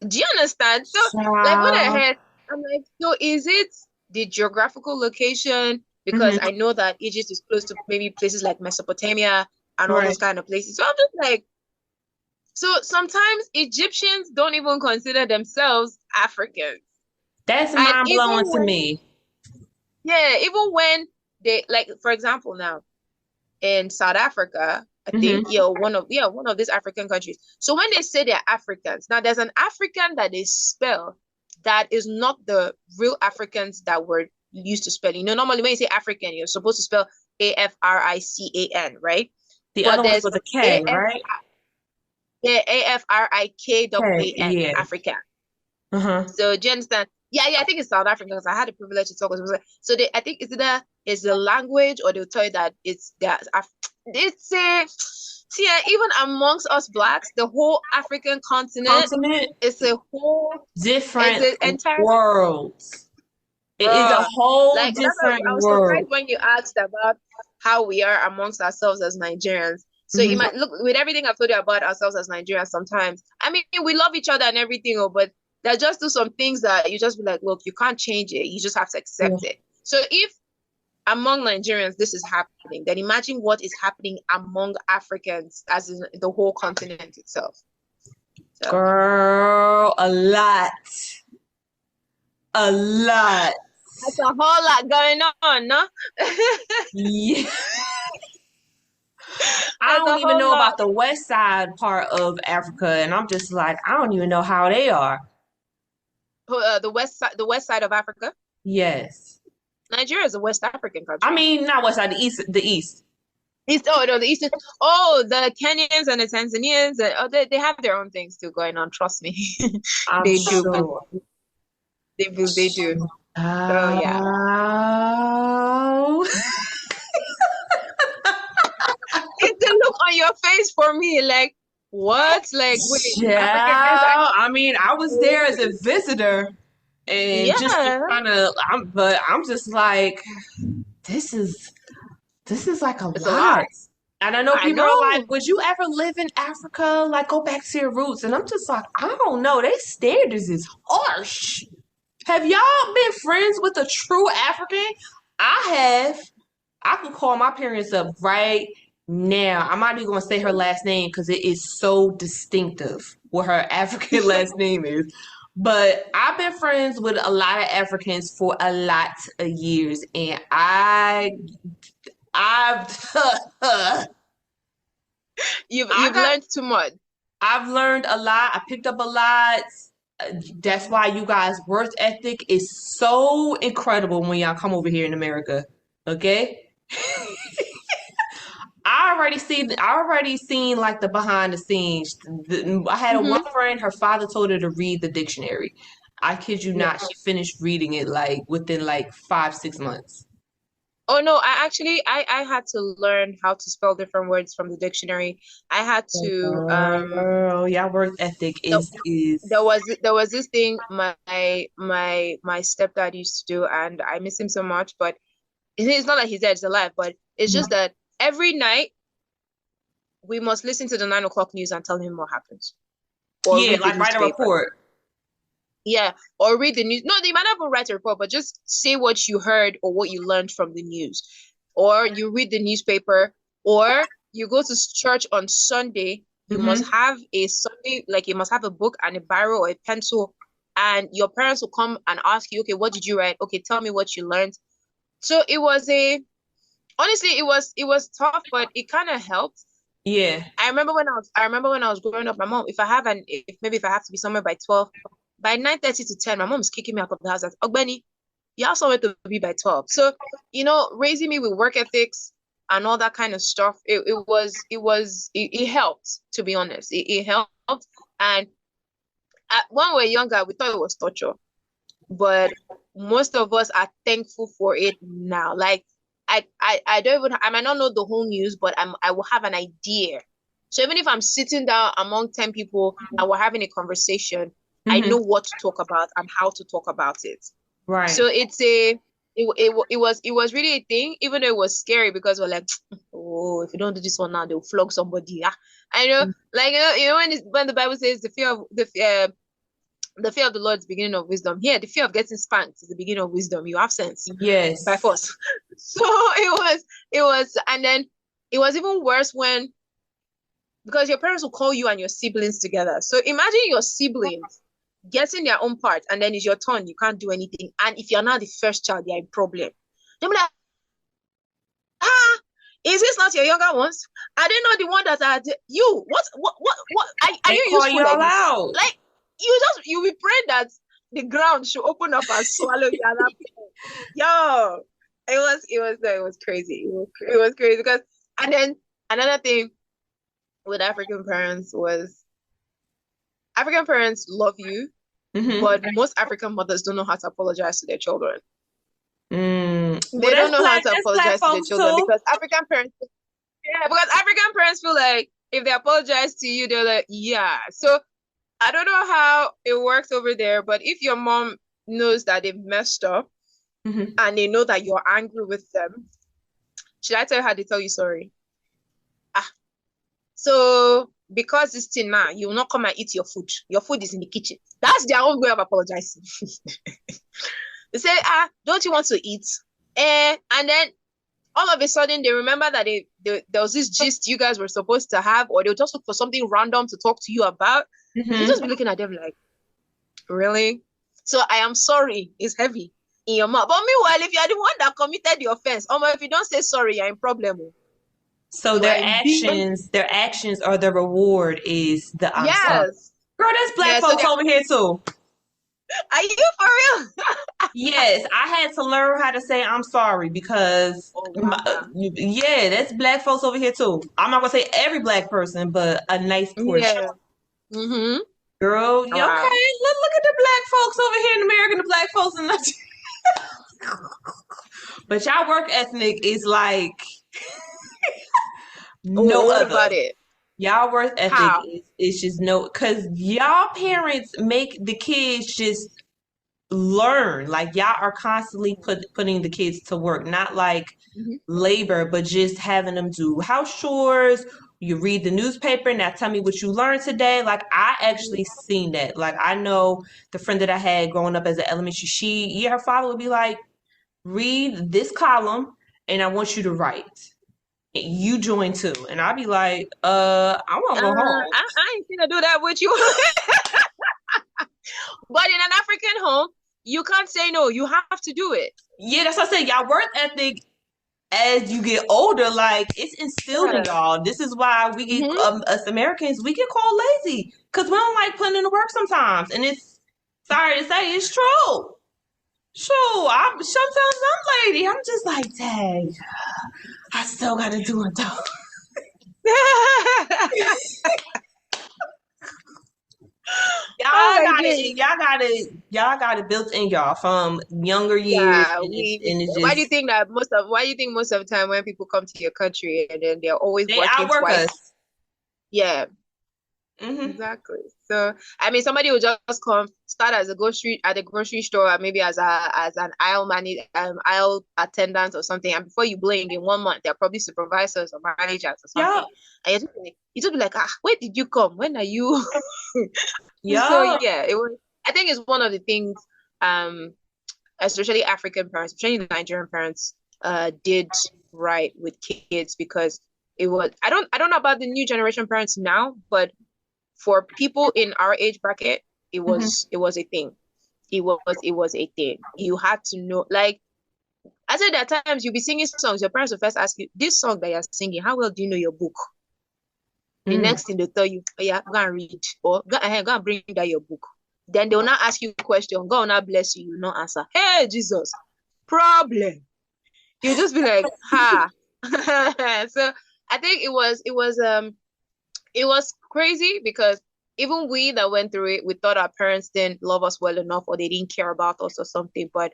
Do you understand? So, like when I Child. heard, I'm like, so is it the geographical location? Because I Hmm. know that Egypt is close to maybe places like Mesopotamia and all those Right. kind of places. So I'm just like, so sometimes Egyptians don't even consider themselves Africans. That's And mind even blowing to when, me. yeah, even when they like, for example, now in South Africa, I think, Hmm. one of these African countries. So when they say they're Africans, now there's an African that they spell that is not the real Africans that we're used to spelling. You know, normally when you say African, you're supposed to spell African, right? The But other one's there's with a A K, F right? yeah, K, AFRIKAAN, yeah. African. Uh-huh. So do you understand? Yeah, yeah, I think it's South Africa because I had the privilege to talk with them. So they, I think it's the language, or they'll tell you that it's that it's a see, even amongst us blacks, the whole African continent Continent, is a whole is different an entire worlds. It is a bruh. whole Like that's why different I was surprised world. when you asked about how we are amongst ourselves as Nigerians. So you Hmm. might look with everything I've told you about ourselves as Nigerians sometimes. I mean, we love each other and everything, oh, but there just do some things that you just be like, look, you can't change it. You just have to Yeah. accept it. So if among Nigerians this is happening, then imagine what is happening among Africans as in the whole continent itself. So Girl, a lot. A lot. that's a whole lot going on, no? Yeah. I That's don't a even whole know lot. about the west side part of Africa, and I'm just like, I don't even know how they are. The west side of Africa. Yes. Nigeria is a West African I country. mean, not west side, the east, the east. East, oh no, the Eastern. Oh, the Kenyans and the Tanzanians. Oh, they have their own things too going on. Trust me, I'm they do. sure. They do. So yeah, Oh. it's the look on your face for me. Like what? Like wait, African is Yeah, I actually. mean, I was there as a visitor and just Yeah, kind of, but I'm just like, this is this is like a it's a lot. lot. And I know I people are like, know. would you ever live in Africa? Like, go back to your roots. And I'm just like, I don't know. They standards is harsh. Have y'all been friends with a true African? I have. I could call my parents up right now. I'm not even gonna say her last name because it is so distinctive what her African last name is. But I've been friends with a lot of Africans for a lot of years, and I've I You've got learned too much. I've learned a lot. I picked up a lot. That's why you guys' worth ethic is so incredible when y'all come over here in America. Okay? I already seen like the behind the scenes. I had a one Mm-hmm. friend, her father told her to read the dictionary. I kid you Yeah. not, she finished reading it like within like 5, 6 months. Oh no, I had to learn how to spell different words from the dictionary. I had to Girl, y'all work ethic the, is there was this thing my stepdad used to do, and I miss him so much, but it's not like he's dead, he's alive, but it's just that every night we must listen to the 9 o'clock news and tell him what happens. Or yeah, read the like write a newspaper. report. Yeah. Or read the news. No, you might not even write a report, but just say what you heard or what you learned from the news. Or you read the newspaper, or you go to church on Sunday. You must Hmm. have a Sunday, like you must have a book and a biro or a pencil, and your parents will come and ask you, okay, what did you write? Okay, tell me what you learned. So it was a honestly, it was tough, but it kind of helped. Yeah. I remember when I was growing up, my mom, if I have to be somewhere by 12, by 9:30 to 10, my mom's kicking me out of the house. Like, Ogbeni, you have somewhere to be by 12. So, raising me with work ethics and all that kind of stuff, it helped, to be honest. It helped. And when we were younger, we thought it was torture, but most of us are thankful for it now. Like I don't even I might not know the whole news, but I will have an idea. So even if I'm sitting down among 10 people and we're having a conversation, I Hmm. know what to talk about and how to talk about it. Right. So it was really a thing, even though it was scary because we're like, oh, if you don't do this one now, they'll flog somebody. I know, like when the Bible says the fear of the fear. the fear of the Lord is the beginning of wisdom. Here, the fear of getting spanked is the beginning of wisdom. You have sense by Yes. force. So it was, and then it was even worse when, because your parents will call you and your siblings together. So imagine your siblings getting their own part, and then it's your turn. You can't do anything. And if you're not the first child, you're in problem. They'll be like, ah, is this not your younger ones? Are they not the one that are you? What? Are They you call useful like y'all this? out. Like you be praying that the ground should open up and swallow you at that point. Yo, it was crazy. It was crazy because, and then another thing with African parents was, African parents love you, Mm-hmm. but most African mothers don't know how to apologize to their children. Well, They don't know how to that's black apologize to their folks children too. because African parents, yeah, because African parents feel like if they apologize to you, they're like, yeah. So I don't know how it works over there, but if your mom knows that they've messed up Mm-hmm. and they know that you're angry with them, should I tell you how they tell you sorry? Ah, so because this thing now, you will not come and eat your food. Your food is in the kitchen. That's their own way of apologizing. They say, don't you want to eat? And then all of a sudden they remember that there was this gist you guys were supposed to have, or they'll just look for something random to talk to you about. You just Mm-hmm. be looking at them like, really? So I am sorry is heavy in your mouth. But meanwhile, if you're the one that committed the offense, if you don't say sorry, you're in problem. So You are in big. their actions or the reward is the I'm sorry. Yes. Girl, that's black Yeah, so folks over here too. are you for real? Yes, I had to learn how to say I'm sorry because Oh wow. yeah, that's black folks over here too. I'm not gonna say every black person, but a nice portion. Yeah. Mm-hmm. Girl, yeah, Wow. okay. Look at the black folks over here in America, and the black folks in the but y'all work ethic is like no What other. about it? Y'all work ethic How? is just no, because y'all parents make the kids just learn. Like y'all are constantly putting the kids to work, not like Mhm. labor, but just having them do house chores. You read the newspaper, now tell me what you learned today. Like I actually seen that. Like I know the friend that I had growing up as an elementary, her father would be like, read this column and I want you to write. You join too. And I'd be like, I want to go home. I ain't gonna do that with you. But in an African home, you can't say no. You have to do it. Yeah, that's what I said. Y'all work ethic as you get older, like it's instilled in Yeah. y'all. This is why we get Mm-hmm. us Americans, we get called lazy because we don't like putting in the work sometimes. And it's sorry to say, it's true. True. Sometimes I'm lazy. I'm just like, dang, I still gotta do it though. Oh Y'all my got goodness. it. Y'all got it built in y'all from younger years, Yeah, and it's why do you just think that most of the time when people come to your country and then they're always they working outwork twice? us. Yeah, Hmm. exactly. So I mean somebody will just come, start as a grocery at the grocery store, or maybe as an aisle attendant or something, and before you blink in 1 month, they're probably supervisors or managers or something. Yup. And you just be like, where did you come? When are you? So Yup. yeah, it was. I think it's one of the things, um, especially African parents, especially Nigerian parents, did right with kids because it was. I don't know about the new generation parents now, but for people in our age bracket, it Hmm. was a thing. It was a thing. You had to know, like I said, at times you'll be singing songs. Your parents will first ask you, "This song that you're singing, how well do you know your book?" The Mm. next thing they'll tell you, oh, yeah, go and read, or go and bring that your book. Then they'll not ask you a question. God will not bless you. You not answer. Hey, Jesus, problem. You just be like, ha. So I think it was crazy because even we that went through it, we thought our parents didn't love us well enough or they didn't care about us or something. But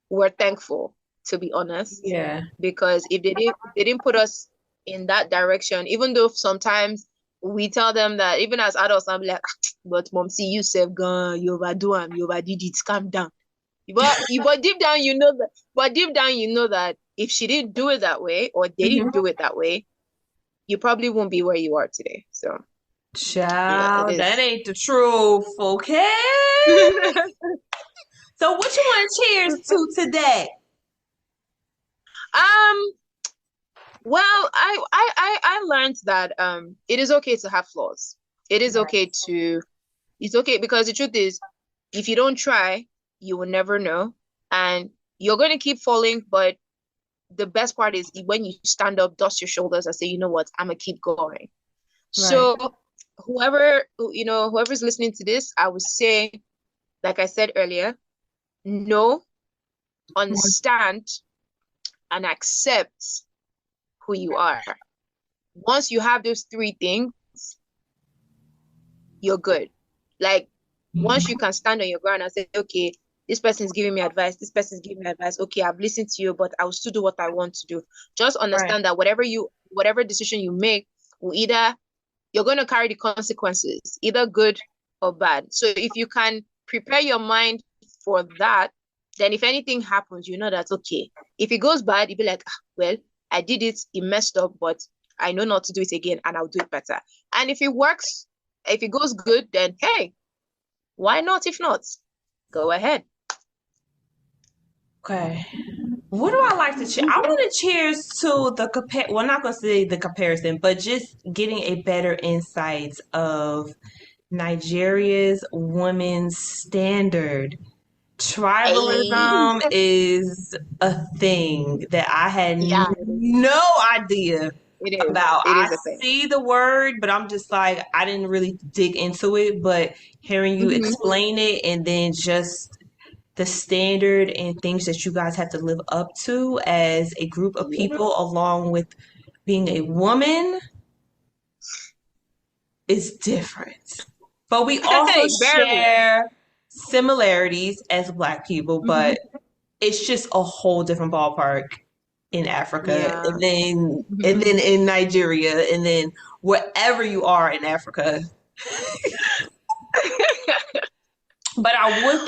we're thankful, to be honest, Yeah. because if they didn't put us in that direction, even though sometimes we tell them that even as adults, I'm like, but mom, see you save gun, you overdo them, you overdid it, calm down. But deep down you know that if she didn't do it that way or they didn't Hmm. do it that way, you probably won't be where you are today. So Yeah, it Child, that is. ain't the truth, okay? So what you want to cheers to today? Um, well, I learned that it is okay to have flaws. It is Right. okay to it's okay because the truth is, if you don't try, you will never know. And you're going to keep falling, but the best part is when you stand up, dust your shoulders, and say, you know what, I'm gonna keep going. Right. So whoever's listening to this, I would say, like I said earlier, know, understand, and accept who you are. Once you have those three things, you're good. Like once you can stand on your ground and say, okay, this person's giving me advice, this person's giving me advice. Okay, I've listened to you, but I'll still do what I want to do. Just Right. understand that whatever decision you make will either you're going to carry the consequences, either good or bad. So if you can prepare your mind for that, then if anything happens, you know that's okay. If it goes bad, you'll be like, well, I did it, it messed up, but I know not to do it again and I'll do it better. And if it works, if it goes good, then hey, why not? If not, go ahead. Okay. What do I like to cheer? I want to cheers to the compare. Well, not gonna say the comparison, but just getting a better insight of Nigeria's women's standard. Hey. Tribalism is a thing that I had Yeah, no idea it is. about. It I is a thing. see the word, but I'm just like, I didn't really dig into it. But hearing you Mm-hmm. explain it and then just the standard and things that you guys have to live up to as a group of Yeah. people, along with being a woman, is different. But we also Hey, very. share similarities as Black people, Mm-hmm. but it's just a whole different ballpark in Africa, Yeah. and then Mm-hmm. in Nigeria, and then wherever you are in Africa. But I would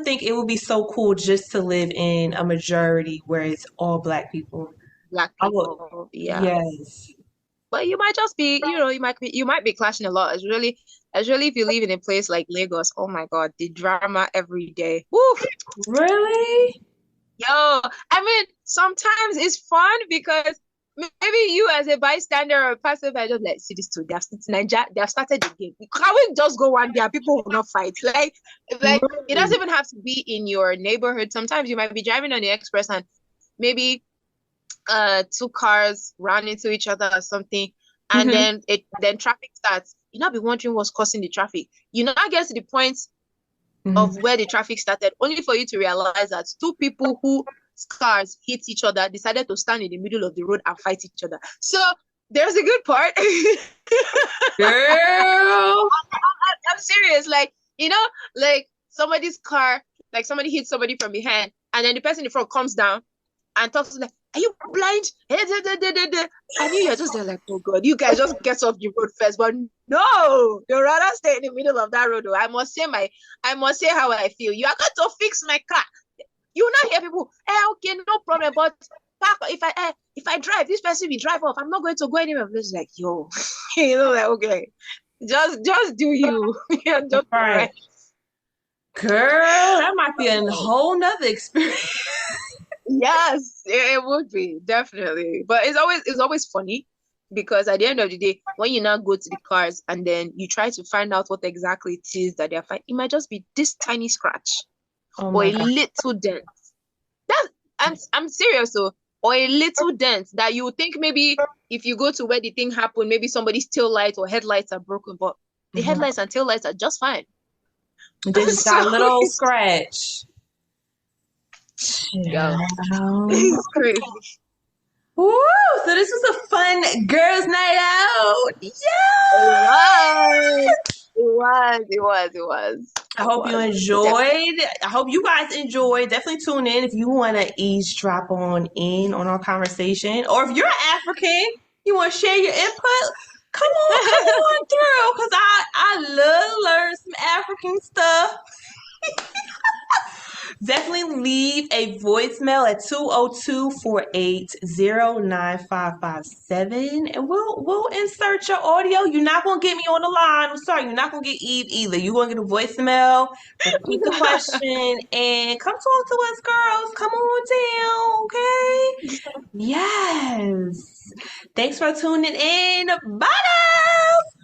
think it would be so cool just to live in a majority where it's all Black people. Black I would, people, yeah. yes. But you might just be, you might be clashing a lot. Especially if you live in a place like Lagos. Oh my God, the drama every day. Woo! Really? Yo, I mean, sometimes it's fun because maybe you as a bystander or a passerby just like see this too. They have started the game. Can we just go one day and people will not fight? Like it doesn't Right. even have to be in your neighborhood. Sometimes you might be driving on the express and maybe two cars ran into each other or something, and Hmm. then traffic starts. You not be wondering what's causing the traffic. You now get to the point of Hmm. where the traffic started, only for you to realize that two people who cars hit each other decided to stand in the middle of the road and fight each other. So there's a good part. Girl. I'm serious. Like somebody's car, like somebody hits somebody from behind, and then the person in front comes down and talks to like, "Are you blind?" And you're just there like, "Oh God, you guys just get off the road first." But no, you rather stay in the middle of that road. Though. I must say how I feel. You are going to fix my car. You will not hear people. Okay, no problem. But if I drive, this person will drive off. I'm not going to go anywhere. It's like, yo, like okay, just do you. Yeah, just Right. right. Girl, that might be a whole nother experience. Yes, it would be definitely. But it's always funny because at the end of the day, when you now go to the cars and then you try to find out what exactly it is that they're fighting, it might just be this tiny scratch Oh or my a God. little dent. That I'm serious, so or a little dent that you would think maybe if you go to where the thing happened, maybe somebody's tail light or headlights are broken, but the Mhm. headlights and tail lights are just fine. They just So got a little it's scratch. yo, Yeah. it's crazy. Woo! So this was a fun girls' night out. Yeah. It was. It was. It was. It was. I It hope you was. enjoyed. Definitely. I hope you guys enjoyed. Definitely tune in if you want to eavesdrop on in on our conversation, or if you're African, you want to share your input. Come on through, cause I love to learn some African stuff. Definitely leave a voicemail at 202-480-9557 and we'll insert your audio. You're not gonna get me on the line. I'm sorry, you're not gonna get Eve either. You're gonna get a voicemail, repeat the question, and come talk to us, girls. Come on down, okay? Yes. Thanks for tuning in. Bye now.